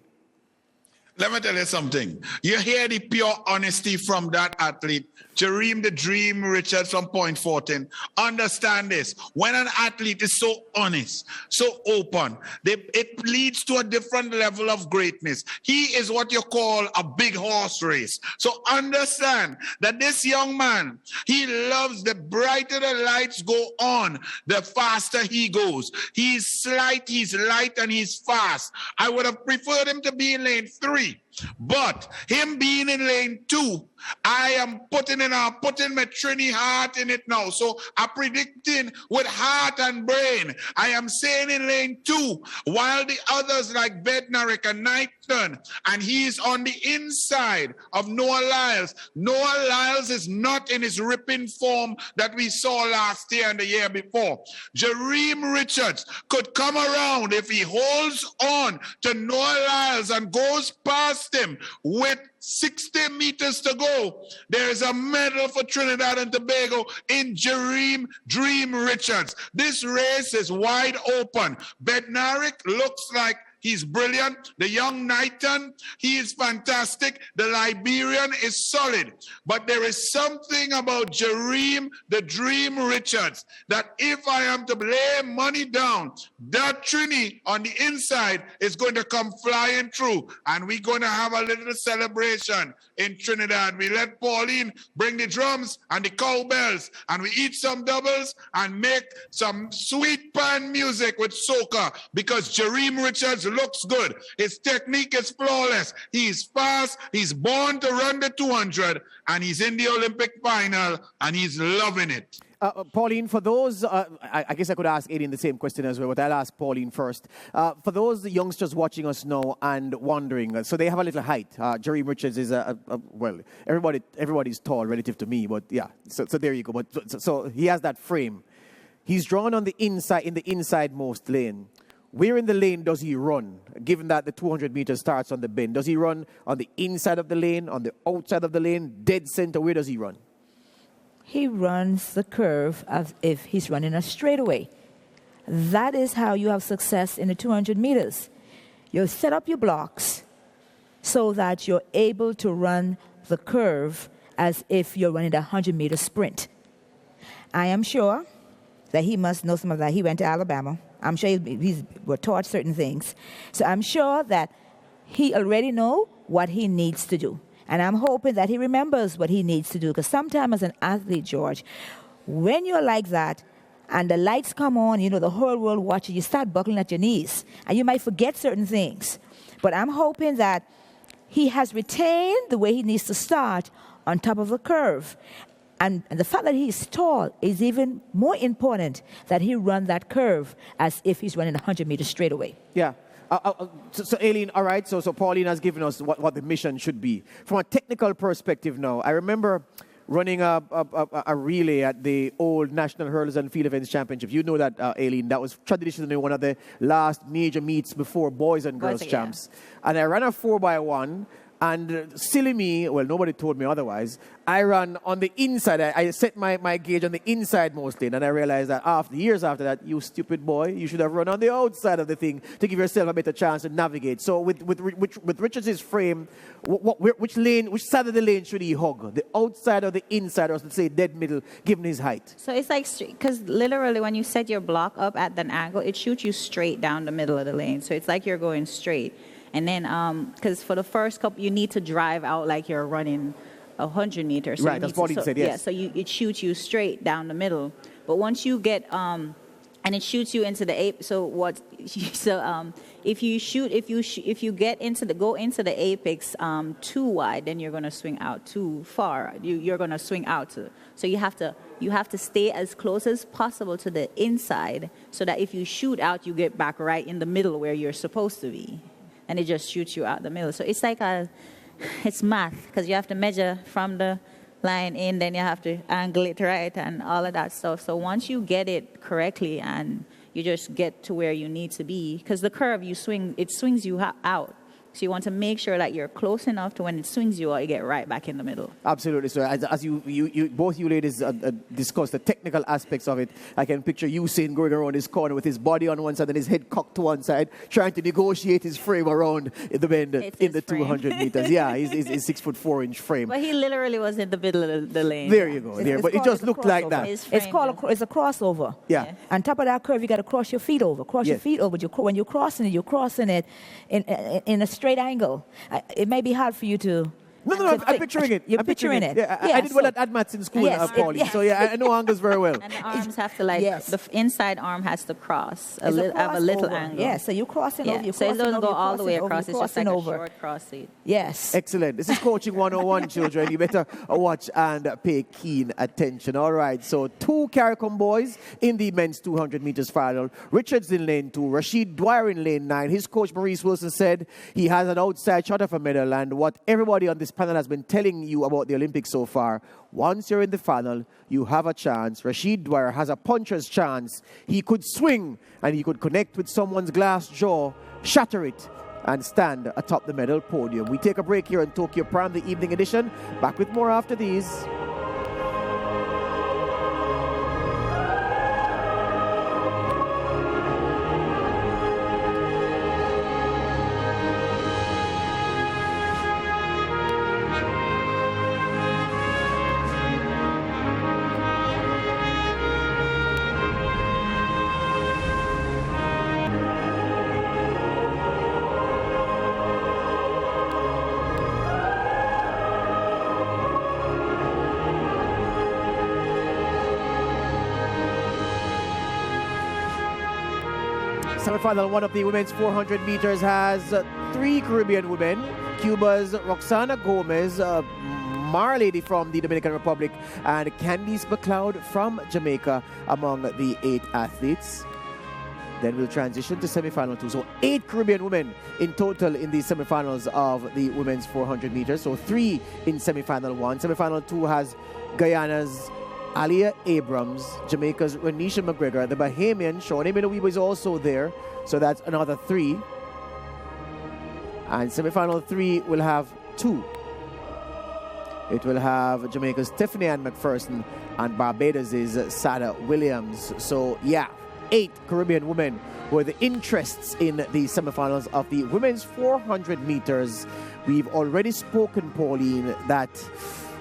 Let me tell you something. You hear the pure honesty from that athlete, Jareem the Dream Richards from Point 14. Understand this. When an athlete is so honest, so open, it leads to a different level of greatness. He is what you call a big horse race. So understand that this young man, he loves the brighter the lights go on, the faster he goes. He's slight, he's light, and he's fast. I would have preferred him to be in lane 3. But him being in lane 2, I am putting my Trini heart in it now. So I'm predicting with heart and brain. I am saying in lane 2, while the others like Bednarik and Knighton, and he's on the inside of Noah Lyles. Noah Lyles is not in his ripping form that we saw last year and the year before. Jareem Richards could come around if he holds on to Noah Lyles and goes past him with 60 meters to go. There's a medal for Trinidad and Tobago in Jareem Dream Richards. This race is wide open. Bednarik looks like he's brilliant. The young Knighton, he is fantastic. The Liberian is solid. But there is something about Jareem, the Dream Richards, that if I am to lay money down, that Trini on the inside is going to come flying through. And we're going to have a little celebration in Trinidad. We let Pauline bring the drums and the cowbells, and we eat some doubles and make some sweet pan music with soca, because Jareem Richards looks good. His technique is flawless. He's fast. He's born to run the 200, and he's in the Olympic final, and he's loving it. Pauline, for those, I guess I could ask Aileen the same question as well, but I'll ask Pauline first. For those youngsters watching us now and wondering, so they have a little height. Jareem Richards is well, everybody's tall relative to me, but yeah, so there you go. But so he has that frame. He's drawn on the inside, in the inside most lane. Where in the lane does he run, given that the 200 meters starts on the bend? Does he run on the inside of the lane, on the outside of the lane, dead center? Where does he run? He runs the curve as if he's running a straightaway. That is how you have success in the 200 meters. You set up your blocks so that you're able to run the curve as if you're running a 100-meter sprint. I am sure that he must know some of that. He went to Alabama. I'm sure he's were taught certain things. So I'm sure that he already knows what he needs to do. And I'm hoping that he remembers what he needs to do. Because sometimes as an athlete, George, when you're like that and the lights come on, you know, the whole world watching, you start buckling at your knees. And you might forget certain things. But I'm hoping that he has retained the way he needs to start on top of the curve. And the fact that he's tall is even more important, that he run that curve as if he's running 100 meters straight away. Yeah. So Aileen, all right, so Pauline has given us what the mission should be. From a technical perspective now, I remember running a relay at the old National Hurlers and Field Events Championship. You know that, Aileen, that was traditionally one of the last major meets before boys and girls champs. And I ran a 4x1. And silly me, well, nobody told me otherwise, I ran on the inside. I set my gauge on the inside mostly. And I realized that years after that, you stupid boy, you should have run on the outside of the thing to give yourself a better chance to navigate. So with Richards' frame, which side of the lane should he hug? The outside or the inside, or let's say dead middle, given his height? So it's like, because literally when you set your block up at an angle, it shoots you straight down the middle of the lane. So it's like you're going straight. And then, because for the first couple, you need to drive out like you're running 100 meters. So right, that's what he said, yes. Yeah, so it shoots you straight down the middle. But once you get and it shoots you into the ape. So what? So if you get into the apex too wide, then you're going to swing out too far. You're going to swing out. So you have to stay as close as possible to the inside, so that if you shoot out, you get back right in the middle where you're supposed to be, and it just shoots you out the middle. So it's like it's math, because you have to measure from the line in, then you have to angle it right and all of that stuff. So once you get it correctly and you just get to where you need to be, because the curve it swings you out. So you want to make sure that you're close enough to when it swings you out, you get right back in the middle. Absolutely. So as you both you ladies discuss the technical aspects of it, I can picture Usain going around his corner with his body on one side and his head cocked to one side, trying to negotiate his frame around the bend in the 200 meters. Yeah, he's 6'4" frame. But he literally was in the middle of the lane. There you go. But it just looked like that. It's a crossover. Yeah. On top of that curve, you got to cross your feet over. Your feet over. When you're crossing it in a straight angle. It may be hard for you to... No, I'm picturing it. You're picturing it. Yeah, I did well at maths in school, Pauline. So I know angles very well. And the arms have to the inside arm has to cross, have a little angle. Yeah, so you're crossing over. So it doesn't go all the way across, it's just like a short cross seat. Yes. Excellent. This is Coaching 101, children. You better watch and pay keen attention. All right, so 2 CARICOM boys in the men's 200 meters final. Richards in lane 2, Rashid Dwyer in lane 9. His coach, Maurice Wilson, said he has an outside shot of a medal, and what everybody on this panel has been telling you about the Olympics so far, once you're in the final, you have a chance. Rashid Dwyer has a puncher's chance. He could swing and he could connect with someone's glass jaw, shatter it, and stand atop the medal podium. We take a break here on Tokyo Prime, the evening edition. Back with more after these. Semi-final one of the women's 400 meters has 3 Caribbean women. Cuba's Roxana Gomez, Marlady from the Dominican Republic, and Candice McLeod from Jamaica among the 8 athletes. Then we'll transition to semi-final 2. So 8 Caribbean women in total in the semi-finals of the women's 400 meters. So 3 in semi-final 1. Semi-final 2 has Guyana's Alia Abrams, Jamaica's Renisha McGregor, the Bahamian Shaunae Miller-Uibo is also there, so that's another 3. And semi-final 3 will have 2. It will have Jamaica's Tiffany Ann McPherson and Barbados' Sada Williams. So 8 Caribbean women were the interests in the semi-finals of the women's 400 meters. We've already spoken, Pauline, that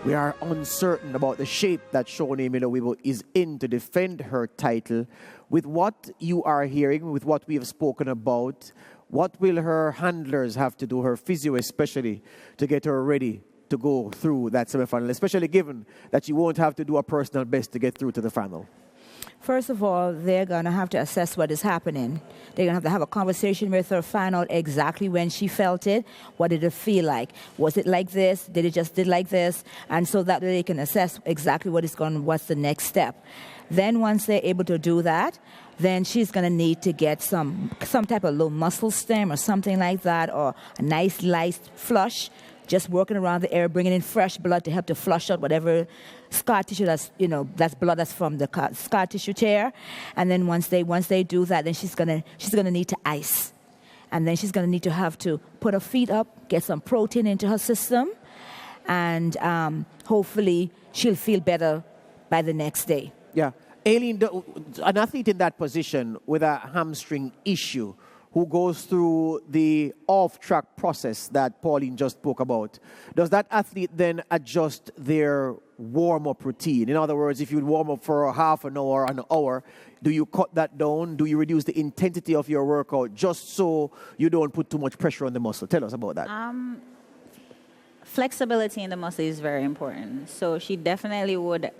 we are uncertain about the shape that Shaunae Miller-Uibo is in to defend her title. With what you are hearing, with what we have spoken about, what will her handlers have to do, her physio especially, to get her ready to go through that semifinal, especially given that she won't have to do a personal best to get through to the final? First of all, they're going to have to assess what is happening. They're going to have a conversation with her, find out exactly when she felt it. What did it feel like? Was it like this? Did it just did like this? And so that they can assess exactly what's the next step. Then once they're able to do that, then she's going to need to get some type of low muscle stem or something like that, or a nice light flush, just working around the area, bringing in fresh blood to help to flush out whatever scar tissue that's blood that's from the scar tissue tear. And then once they do that, then she's gonna need to ice, and then she's gonna need to have to put her feet up, get some protein into her system, and hopefully she'll feel better by the next day. Yeah, Aileen, an athlete in that position with a hamstring issue, who goes through the off-track process that Pauline just spoke about, does that athlete then adjust their warm-up routine? In other words, if you warm up for half an hour, an hour, do you cut that down? Do you reduce the intensity of your workout just so you don't put too much pressure on the muscle? Tell us about that. Flexibility in the muscle is very important. So she definitely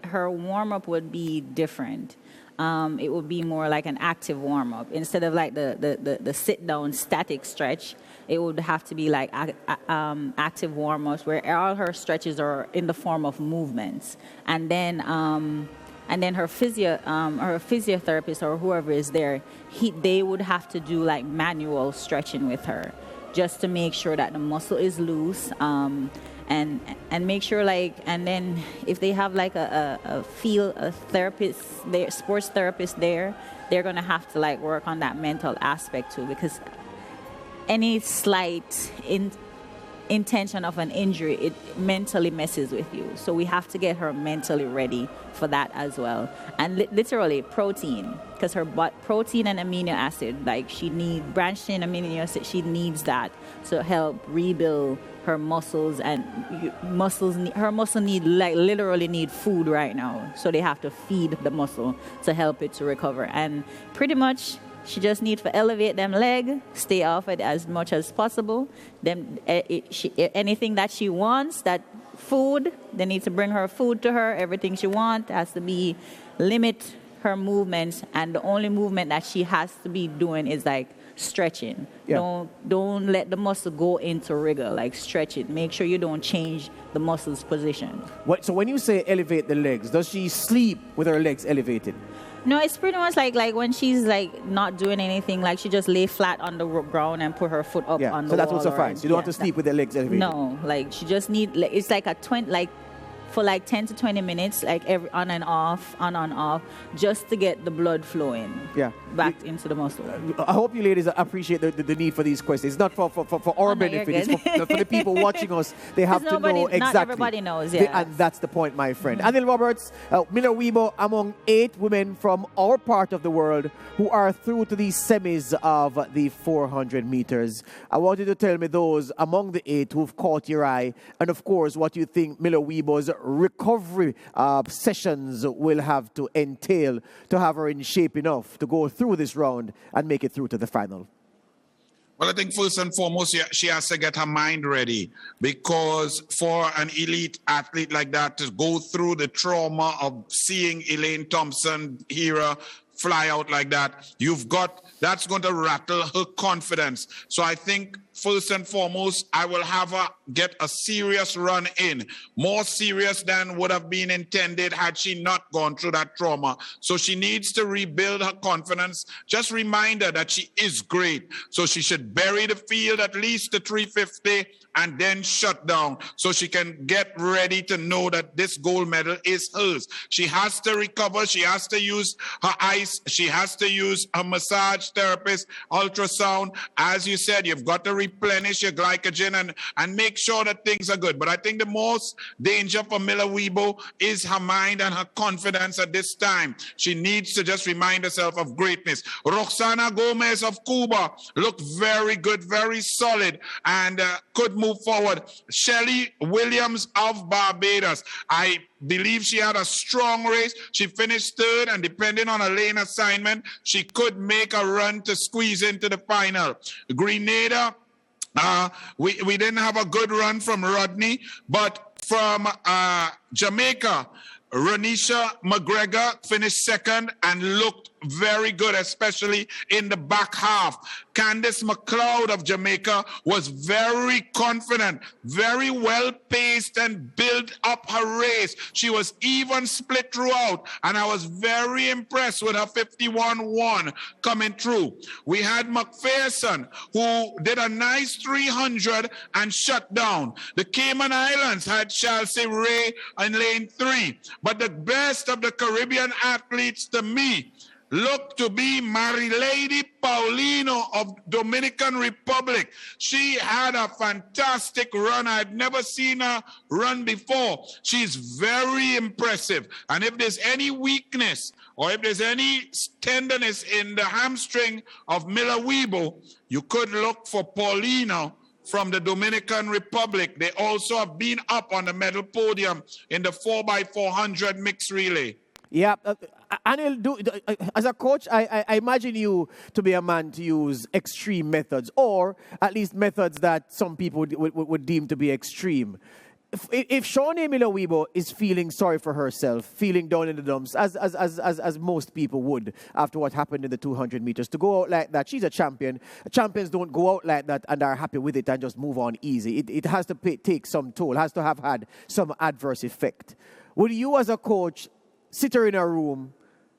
her warm-up would be different. it would be more like an active warm-up. Instead of like the sit-down static stretch, it would have to be like active warm-ups where all her stretches are in the form of movements. And then her physiotherapist or whoever is there, they would have to do like manual stretching with her, just to make sure that the muscle is loose, and make sure and then if they have like a therapist there, sports therapist there, they're gonna have to like work on that mental aspect too, because any slight intention of an injury, it mentally messes with you. So we have to get her mentally ready for that as well. And literally protein, because her protein and amino acid, like she needs branched chain amino acid, she needs that to help rebuild her muscles, and her muscle literally need food right now. So they have to feed the muscle to help it to recover. And pretty much she just needs to elevate them leg, stay off it as much as possible. Then anything that she wants, that food, they need to bring her food to her. Everything she wants has to be limit her movements, and the only movement that she has to be doing is like stretching. Yeah. Don't let the muscle go into rigor, like stretch it. Make sure you don't change the muscle's position. So when you say elevate the legs, does she sleep with her legs elevated? No, it's pretty much like when she's like not doing anything, like she just lay flat on the ground and put her foot up on the wall. So that will suffice. You don't have to sleep with the legs elevated. No, like she just it's like for like 10 to 20 minutes, like every on and off, just to get the blood flowing back into the muscle. I hope you ladies appreciate the need for these questions. It's not for our benefit. It's for the people watching us. They have to know exactly. Not everybody knows, yeah. And that's the point, my friend. Anil Roberts, Miller-Uibo, among 8 women from our part of the world who are through to the semis of the 400 meters. I want you to tell me those among the 8 who've caught your eye, and of course, what you think Miller-Uibo's recovery sessions will have to entail to have her in shape enough to go through this round and make it through to the final. Well, I think first and foremost, she has to get her mind ready, because for an elite athlete like that to go through the trauma of seeing Elaine Thompson-Herah fly out like that, that's going to rattle her confidence. So I think first and foremost, I will have her get a serious run in, more serious than would have been intended had she not gone through that trauma. So she needs to rebuild her confidence. Just remind her that she is great. So she should bury the field at least to 350 and then shut down, so she can get ready to know that this gold medal is hers. She has to recover. She has to use her ice. She has to use a massage therapist, ultrasound. As you said, you've got to replenish your glycogen and make sure that things are good. But I think the most danger for Miller-Uibo is her mind and her confidence at this time. She needs to just remind herself of greatness. Roxana Gomez of Cuba looked very good, very solid, and could move forward. Shelly Williams of Barbados, I believe she had a strong race. She finished 3rd, and depending on a lane assignment, she could make a run to squeeze into the final. Grenada, we didn't have a good run from Rodney, but from Jamaica, Renisha McGregor finished 2nd and looked very good, especially in the back half. Candice McLeod of Jamaica was very confident, very well paced, and built up her race. She was even split throughout, and I was very impressed with her 51-1 coming through. We had McPherson, who did a nice 300 and shut down. The Cayman Islands had Chelsea Ray in lane 3, but the best of the Caribbean athletes to me looked to be Marilady Paulino of Dominican Republic. She had a fantastic run. I'd never seen her run before. She's very impressive. And if there's any weakness or if there's any tenderness in the hamstring of Miller-Uibo, you could look for Paulino from the Dominican Republic. They also have been up on the medal podium in the 4x400 mixed relay. Yeah, Anil, as a coach, I imagine you to be a man to use extreme methods, or at least methods that some people would deem to be extreme. if Shaunae Miller-Uibo is feeling sorry for herself, feeling down in the dumps, as most people would after what happened in the 200 meters, to go out like that, she's a champion. Champions don't go out like that and are happy with it and just move on easy. It has to take some toll, has to have had some adverse effect. Would you as a coach sit her in a room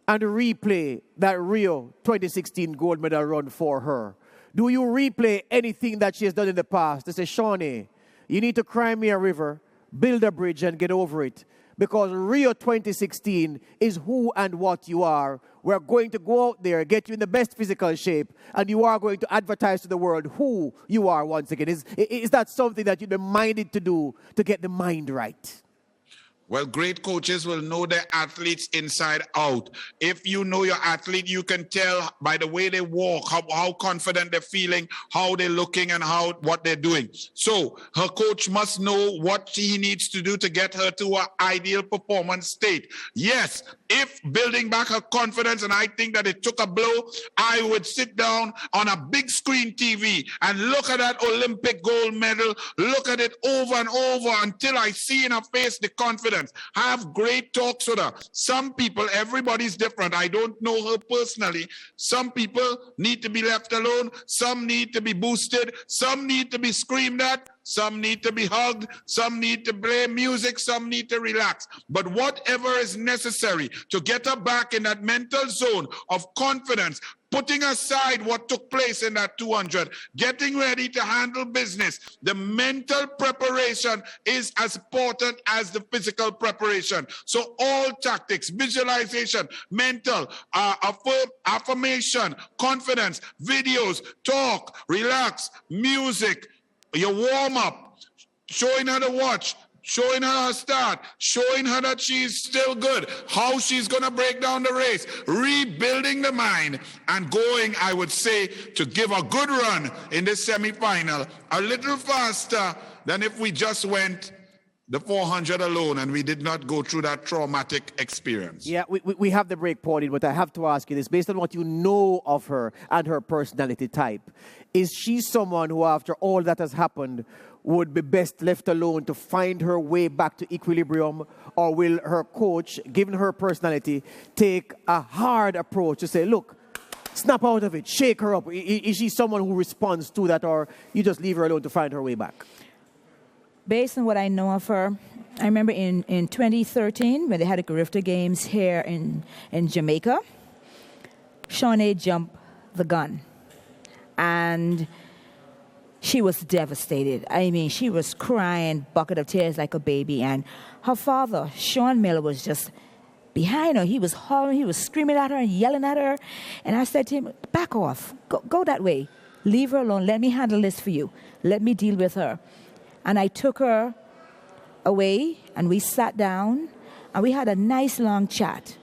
and replay that Rio 2016 gold medal run for her? Do you replay anything that she has done in the past to say, Shaunae, you need to cry me a river, build a bridge, and get over it? Because Rio 2016 is who and what you are. We're going to go out there, get you in the best physical shape, and you are going to advertise to the world who you are once again. Is that something that you've been minded to do to get the mind right? Well, great coaches will know their athletes inside out. If you know your athlete, you can tell by the way they walk, how confident they're feeling, how they're looking, and what they're doing. So her coach must know what he needs to do to get her to her ideal performance state. Yes, if building back her confidence, and I think that it took a blow, I would sit down on a big screen TV and look at that Olympic gold medal, look at it over and over until I see in her face the confidence. Have great talks with her. Some people, everybody's different. I don't know her personally. Some people need to be left alone. Some need to be boosted. Some need to be screamed at. Some need to be hugged. Some need to play music. Some need to relax. But whatever is necessary to get her back in that mental zone of confidence, putting aside what took place in that 200, getting ready to handle business. The mental preparation is as important as the physical preparation. So all tactics, visualization, mental, affirmation, confidence, videos, talk, relax, music, your warm up, showing her the watch, showing her her start, showing her that she's still good, how she's going to break down the race, rebuilding the mind, and going, I would say, to give a good run in this semifinal, a little faster than if we just went the 400 alone and we did not go through that traumatic experience. Yeah, we have the break, Pauline, but I have to ask you this. Based on what you know of her and her personality type, is she someone who, after all that has happened, would be best left alone to find her way back to equilibrium? Or will her coach, given her personality, take a hard approach to say, look, snap out of it, shake her up? Is she someone who responds to that, or you just leave her alone to find her way back? Based on what I know of her, I remember in 2013, when they had the Grifter Games here in Jamaica, Shaunae jumped the gun. And she was devastated. I mean, she was crying, bucket of tears like a baby. And her father, Sean Miller, was just behind her. He was hollering, he was screaming at her and yelling at her. And I said to him, back off, go that way. Leave her alone, let me handle this for you. Let me deal with her. And I took her away, and we sat down, and we had a nice long chat.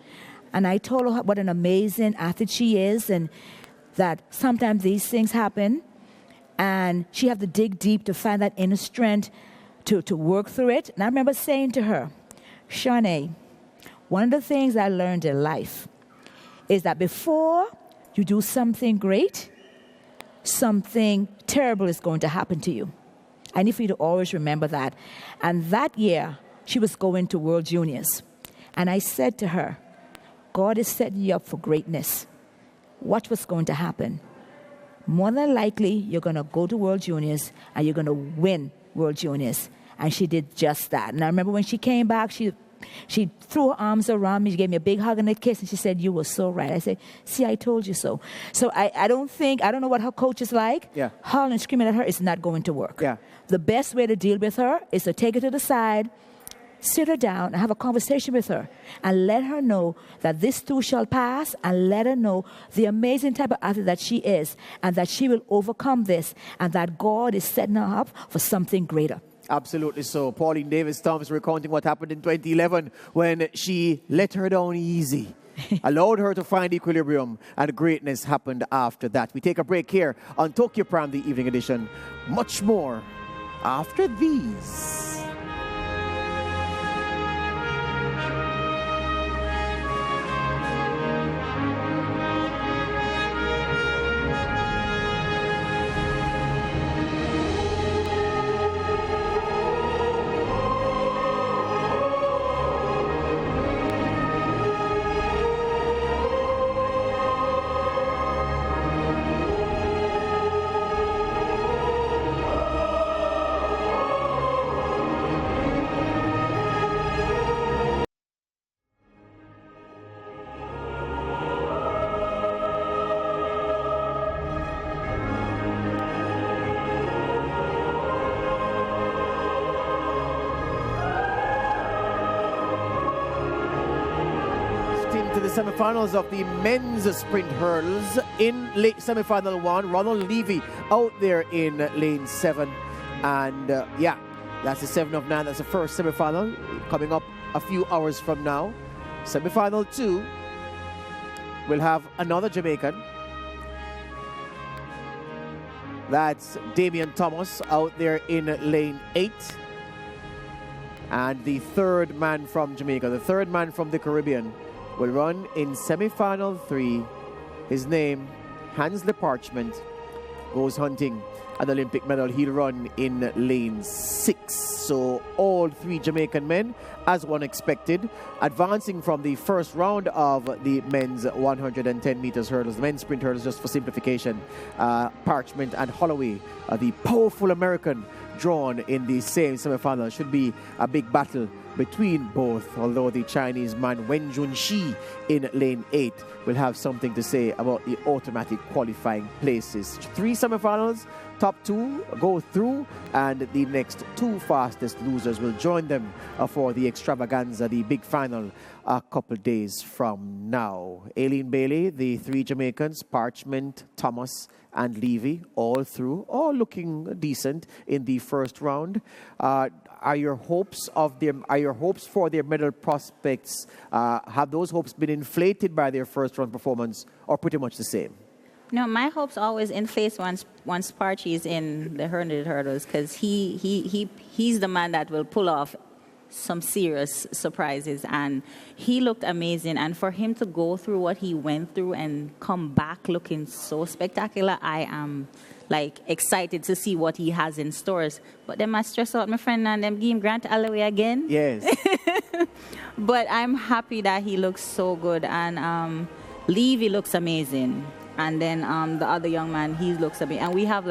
And I told her what an amazing athlete she is, and that sometimes these things happen, and she have to dig deep to find that inner strength to work through it. And I remember saying to her, Shaunae, one of the things I learned in life is that before you do something great, something terrible is going to happen to you. I need for you to always remember that. And that year, she was going to World Juniors. And I said to her, God is setting you up for greatness. Watch what's going to happen. More than likely, you're going to go to World Juniors and you're going to win World Juniors. And she did just that. And I remember when she came back, she threw her arms around me. She gave me a big hug and a kiss. And she said, you were so right. I said, see, I told you so. So I don't know what her coach is like. Yeah. Hollering and screaming at her is not going to work. Yeah. The best way to deal with her is to take her to the side, sit her down and have a conversation with her and let her know that this too shall pass, and let her know the amazing type of athlete that she is, and that she will overcome this, and that God is setting her up for something greater. Absolutely so. Pauline Davis-Thompson recounting what happened in 2011 when she let her down easy, allowed her to find equilibrium, and greatness happened after that. We take a break here on Tokyo Prime, the evening edition. Much more after these. the semifinals of the men's sprint hurdles. In semifinal 1, Ronald Levy out there in lane 7. And that's the 7 of 9. That's the first semifinal coming up a few hours from now. Semifinal 2 will have another Jamaican. That's Damian Thomas out there in lane 8. And the third man from Jamaica, the third man from the Caribbean, will run in semi-final 3. His name, Hans Le Parchment, goes hunting an Olympic medal. He'll run in lane 6. So all 3 Jamaican men, as one expected, advancing from the first round of the men's 110 meters hurdles, the men's sprint hurdles, just for simplification. Parchment and Holloway, the powerful American, drawn in the same semi-final. Should be a big battle between both, although the Chinese man Wen Junxi in lane 8 will have something to say about the automatic qualifying places. 3 semi-finals, top 2 go through, and the next 2 fastest losers will join them for the extravaganza, the big final, a couple days from now. Elaine Bailey, the 3 Jamaicans, Parchment, Thomas, and Levy, all through, all looking decent in the first round. Are your hopes for their medal prospects? Have those hopes been inflated by their first round performance, or pretty much the same? No, my hopes always inflate once Parchy is in the 100 hurdles, because he's the man that will pull off some serious surprises, and he looked amazing. And for him to go through what he went through and come back looking so spectacular, I am excited to see what he has in stores. But then I stress out my friend and them give him Grant Alloway again. Yes. But I'm happy that he looks so good, and Levy looks amazing. And then the other young man, he looks amazing. And we have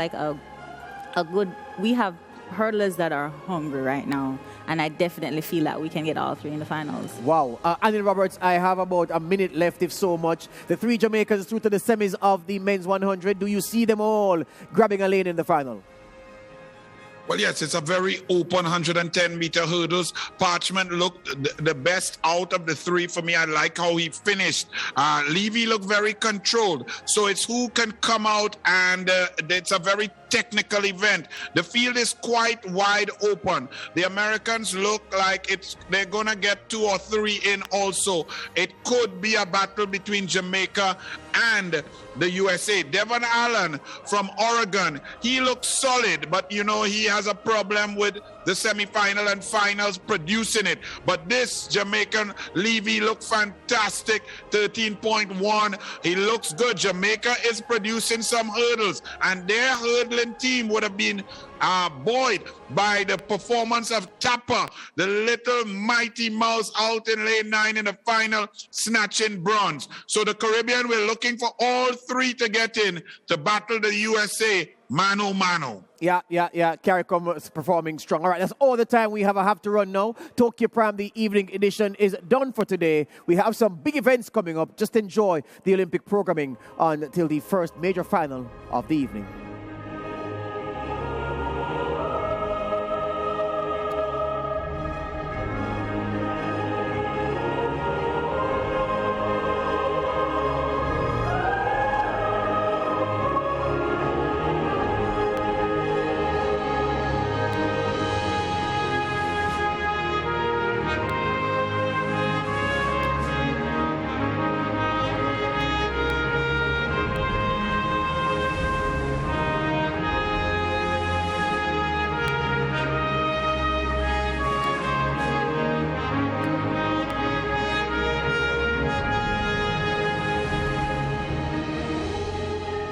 we have hurdlers that are hungry right now, and I definitely feel that we can get all 3 in the finals. Wow. Anil Roberts, I have about a minute left, if so much. The 3 Jamaicans through to the semis of the men's 100. Do you see them all grabbing a lane in the final? Well, yes, it's a very open 110-meter hurdles. Parchment looked the best out of the 3 for me. I like how he finished. Levy looked very controlled. So it's who can come out, and it's a very technical event. The field is quite wide open. The Americans look like they're going to get 2 or 3 in also. It could be a battle between Jamaica and the USA. Devon Allen from Oregon, he looks solid, but he has a problem with the semi-final and finals producing it. But this Jamaican Levy looked fantastic, 13.1. He looks good. Jamaica is producing some hurdles, and their hurdling team would have been buoyed by the performance of Tapper, the little mighty mouse out in lane 9 in the final, snatching bronze. So the Caribbean, we're looking for all 3 to get in to battle the USA mano mano. Yeah. CARICOM is performing strong. All right, that's all the time we have. I have to run now. Tokyo Prime, the evening edition, is done for today. We have some big events coming up. Just enjoy the Olympic programming until the first major final of the evening.